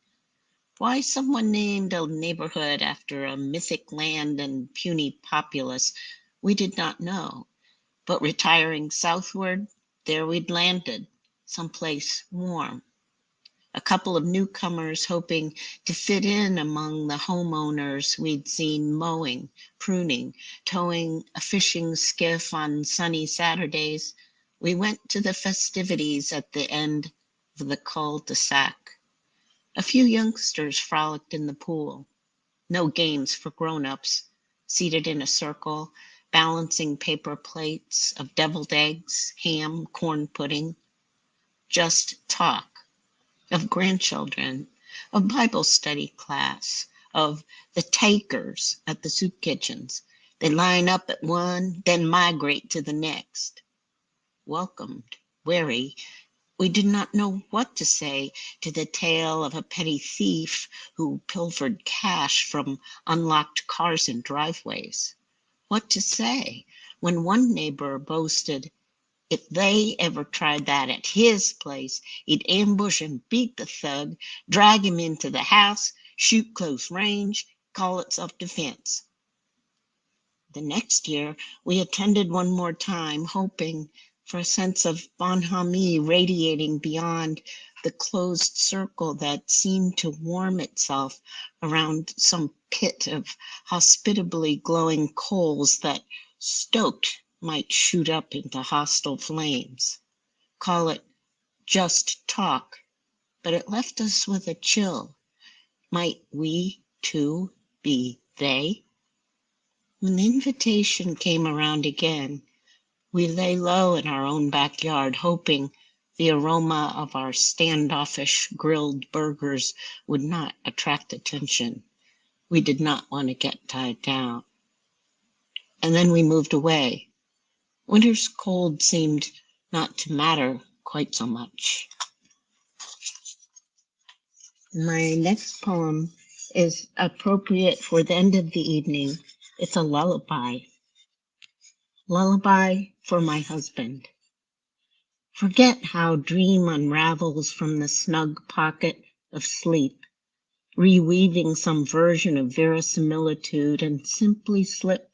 Why someone named a neighborhood after a mythic land and puny populace, we did not know. But retiring southward, there we'd landed, someplace warm. A couple of newcomers hoping to fit in among the homeowners we'd seen mowing, pruning, towing a fishing skiff on sunny Saturdays. We went to the festivities at the end of the cul-de-sac. A few youngsters frolicked in the pool. No games for grown-ups, seated in a circle, balancing paper plates of deviled eggs, ham, corn pudding. Just talk of grandchildren, of Bible study class, of the takers at the soup kitchens. They line up at one, then migrate to the next. Welcomed, wary, we did not know what to say to the tale of a petty thief who pilfered cash from unlocked cars and driveways. What to say when one neighbor boasted, if they ever tried that at his place, he'd ambush and beat the thug, drag him into the house, shoot close range, call it self-defense. The next year, we attended one more time, hoping for a sense of bonhomie radiating beyond the closed circle that seemed to warm itself around some pit of hospitably glowing coals that, stoked, might shoot up into hostile flames. Call it just talk, but it left us with a chill. Might we, too, be they? When the invitation came around again, we lay low in our own backyard, hoping the aroma of our standoffish grilled burgers would not attract attention. We did not want to get tied down. And then we moved away. Winter's cold seemed not to matter quite so much. My next poem is appropriate for the end of the evening. It's a lullaby. Lullaby for my husband. Forget how dream unravels from the snug pocket of sleep, reweaving some version of verisimilitude, and simply slip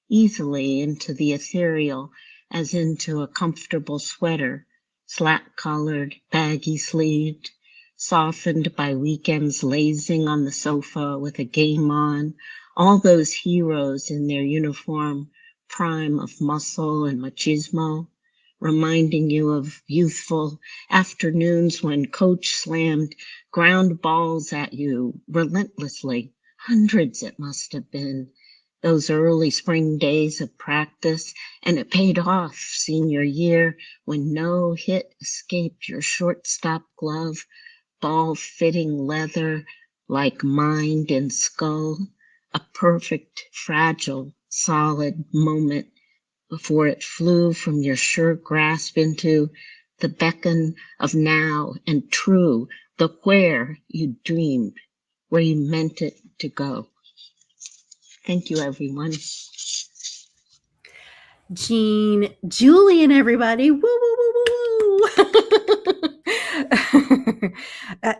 easily into the ethereal as into a comfortable sweater, slack-collared, baggy-sleeved, softened by weekends lazing on the sofa with a game on, all those heroes in their uniform prime of muscle and machismo, reminding you of youthful afternoons when coach slammed ground balls at you relentlessly, hundreds it must have been, those early spring days of practice, and it paid off senior year when no hit escaped your shortstop glove, ball-fitting leather like mind and skull, a perfect, fragile solid moment before it flew from your sure grasp into the beckon of now and true, the where you dreamed, where you meant it to go. Thank you, everyone. Jean, Julian, everybody. Woo, woo, woo, woo, woo.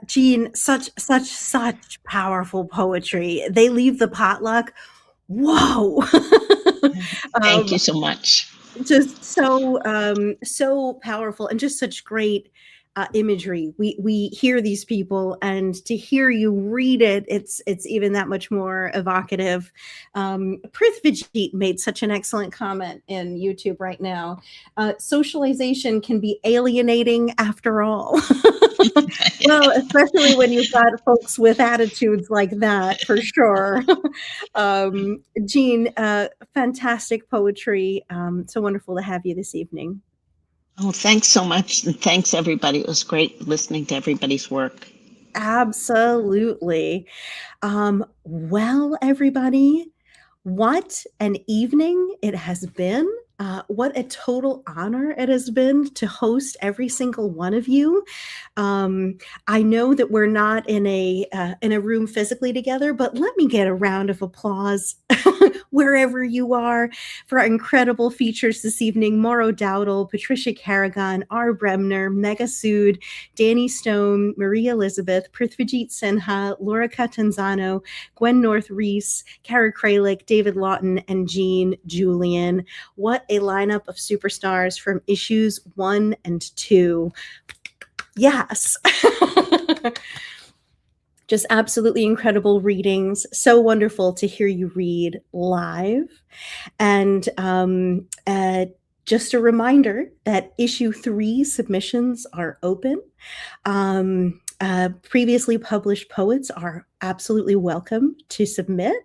Jean, such powerful poetry. They leave the potluck. Whoa. Thank you so much. Just so powerful and just such great imagery. We hear these people, and to hear you read it, it's even that much more evocative. Prithvijit made such an excellent comment in YouTube right now. Socialization can be alienating after all. Well, especially when you've got folks with attitudes like that, for sure. Jean, fantastic poetry. So wonderful to have you this evening. Oh, thanks so much. And thanks, everybody. It was great listening to everybody's work. Absolutely. Well, everybody, what an evening it has been. What a total honor it has been to host every single one of you. I know that we're not in a room physically together, but let me get a round of applause wherever you are for our incredible features this evening. Mauro Dowdle, Patricia Carrigan, R. Bremner, Mega Sood, Danny Stone, Maria Elizabeth, Prithvijit Sinha, Laura Catanzano, Gwen North Reese, Kara Kralik, David Lawton, and Jean Julian. What a lineup of superstars from issues 1 and 2. Yes. Just absolutely incredible readings. So wonderful to hear you read live. And just a reminder that issue 3 submissions are open. Previously published poets are absolutely welcome to submit.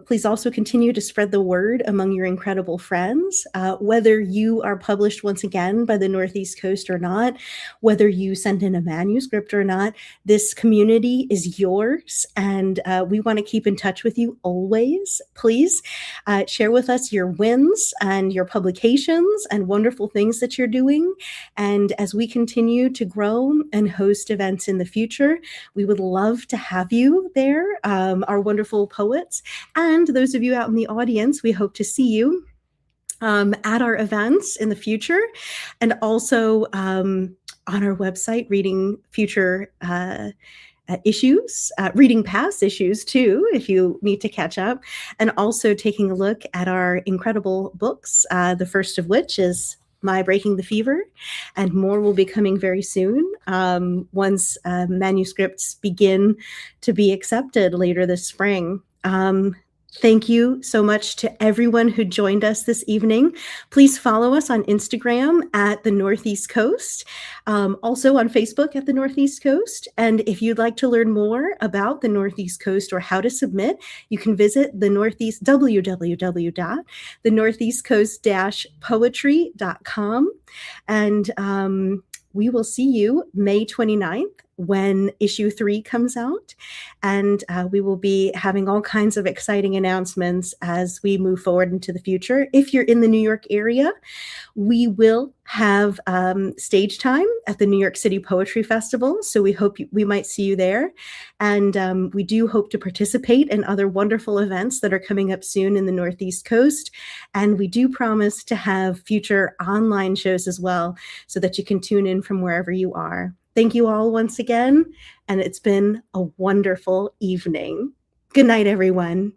Please also continue to spread the word among your incredible friends, whether you are published once again by the Northeast Coast or not, whether you send in a manuscript or not. This community is yours, and we want to keep in touch with you always. Please share with us your wins and your publications and wonderful things that you're doing. And as we continue to grow and host events in the future, we would love to have you there, our wonderful poets. And those of you out in the audience, we hope to see you at our events in the future, and also on our website, reading future issues, reading past issues too, if you need to catch up, and also taking a look at our incredible books, the first of which is My Breaking the Fever, and more will be coming very soon once manuscripts begin to be accepted later this spring. Thank you so much to everyone who joined us this evening. Please follow us on Instagram at the Northeast Coast, also on Facebook at the Northeast Coast. And if you'd like to learn more about the Northeast Coast or how to submit, you can visit www.thenortheastcoast-poetry.com. And we will see you May 29th when issue 3 comes out. And we will be having all kinds of exciting announcements as we move forward into the future. If you're in the New York area, we will have stage time at the New York City Poetry Festival. So we hope we might see you there. And we do hope to participate in other wonderful events that are coming up soon in the Northeast Coast. And we do promise to have future online shows as well, so that you can tune in from wherever you are. Thank you all once again, and it's been a wonderful evening. Good night, everyone.